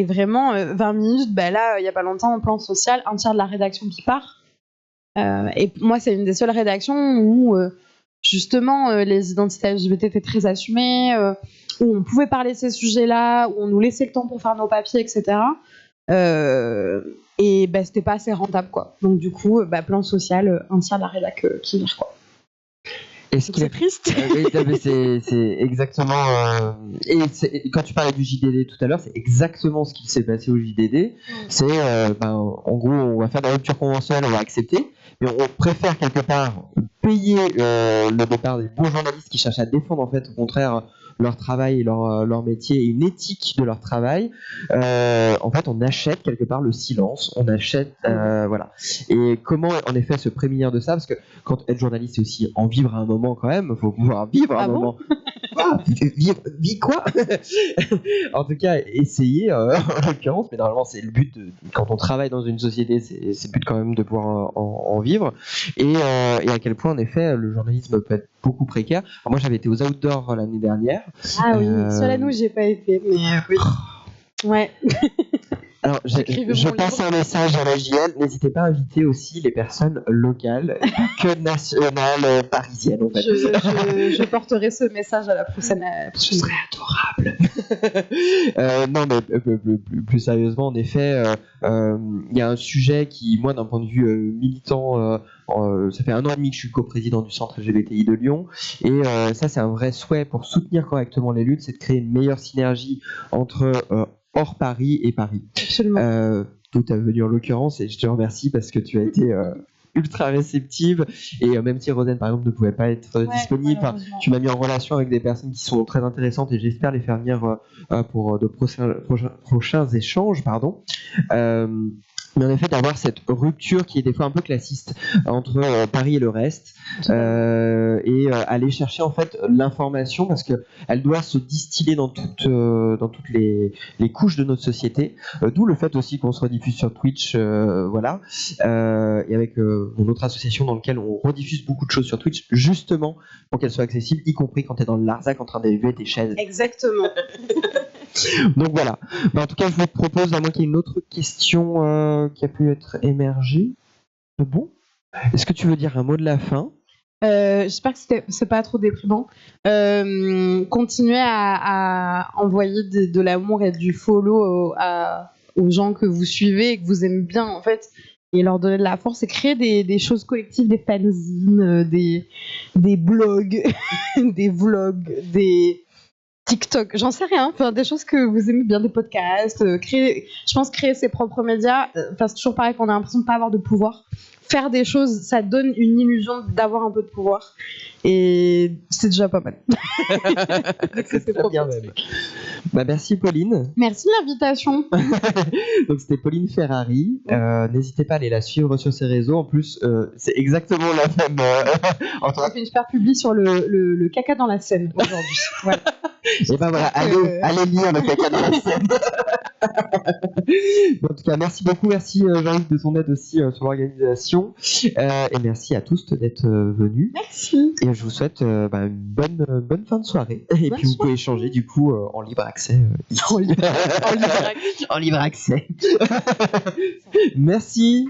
vraiment, 20 minutes, là, il n'y a pas longtemps, en plan social, un tiers de la rédaction qui part. Et moi, c'est une des seules rédactions où justement les identités LGBT étaient très assumées, où on pouvait parler de ces sujets-là, où on nous laissait le temps pour faire nos papiers, etc. Et c'était pas assez rentable quoi. Donc du coup, plan social, un tiers de la rédac qui vire quoi. C'est triste. Oui, c'est exactement. Quand tu parlais du JDD tout à l'heure, c'est exactement ce qui s'est passé au JDD. C'est, en gros, on va faire de la rupture conventionnelle, on va accepter, mais on préfère quelque part payer le départ des bons journalistes qui cherchent à défendre en fait, au contraire, leur travail et leur métier et une éthique de leur travail. En fait, on achète quelque part le silence, on achète, voilà. Et comment en effet se prémunir de ça, parce que quand être journaliste, c'est aussi en vivre à un moment quand même, il faut pouvoir vivre un moment. Vivre quoi. En tout cas, essayer en l'occurrence, mais normalement c'est le but quand on travaille dans une société, c'est le but quand même de pouvoir en vivre, et à quel point en effet le journalisme peut être beaucoup précaire. Alors, moi j'avais été aux Outdoors l'année dernière. Ah oui, Solano j'ai pas été, mais oui. Ouais. Alors, je passe un message à la JL, n'hésitez pas à inviter aussi les personnes locales, que nationales, parisiennes en fait. Je porterai ce message à la prochaine. Ce serait adorable. Non, mais plus sérieusement, en effet, il y a un sujet qui, moi, d'un point de vue militant, ça fait 1 an et demi que je suis coprésident du centre LGBTI de Lyon, et ça, c'est un vrai souhait pour soutenir correctement les luttes, c'est de créer une meilleure synergie entre hors Paris et Paris. Absolument. Tout a venu en l'occurrence, et je te remercie parce que tu as été ultra réceptive, et même si Rosen par exemple ne pouvait pas être disponible, tu m'as mis en relation avec des personnes qui sont très intéressantes, et j'espère les faire venir pour de prochains échanges, pardon. Mais en effet, d'avoir cette rupture qui est des fois un peu classiste entre Paris et le reste, et aller chercher en fait l'information, parce que elle doit se distiller dans toutes les couches de notre société. D'où le fait aussi qu'on se rediffuse sur Twitch, voilà, et avec mon autre association dans laquelle on rediffuse beaucoup de choses sur Twitch, justement pour qu'elles soient accessibles, y compris quand tu es dans le Larzac en train d'élever tes chaises. Exactement. Donc voilà. En tout cas, je vous propose, à moins qu'il y ait une autre question qui a pu être émergée. Bon. Est-ce que tu veux dire un mot de la fin ? J'espère que c'est pas trop déprimant. Continuez à envoyer de l'amour et du follow aux gens que vous suivez et que vous aimez bien, en fait, et leur donner de la force, et créer des choses collectives, des fanzines, des blogs, des vlogs, des TikTok, j'en sais rien, enfin des choses que vous aimez bien, des podcasts, créer ses propres médias, c'est toujours pareil qu'on a l'impression de pas avoir de pouvoir. Faire des choses, ça donne une illusion d'avoir un peu de pouvoir, et c'est déjà pas mal. C'est très bien même. Merci Pauline. Merci de l'invitation. Donc c'était Pauline Ferrari. N'hésitez pas à aller la suivre sur ses réseaux. En plus, c'est exactement la même. On fait une super publi sur le caca dans la Seine aujourd'hui. Voilà. Et ben voilà, allez lire le caca dans la Seine. En tout cas, merci beaucoup, merci Jean-Yves de ton aide aussi sur l'organisation, et merci à tous d'être venus. Merci. Et je vous souhaite une bonne fin de soirée. Et puis vous pouvez échanger du coup en libre accès. En libre accès. Merci.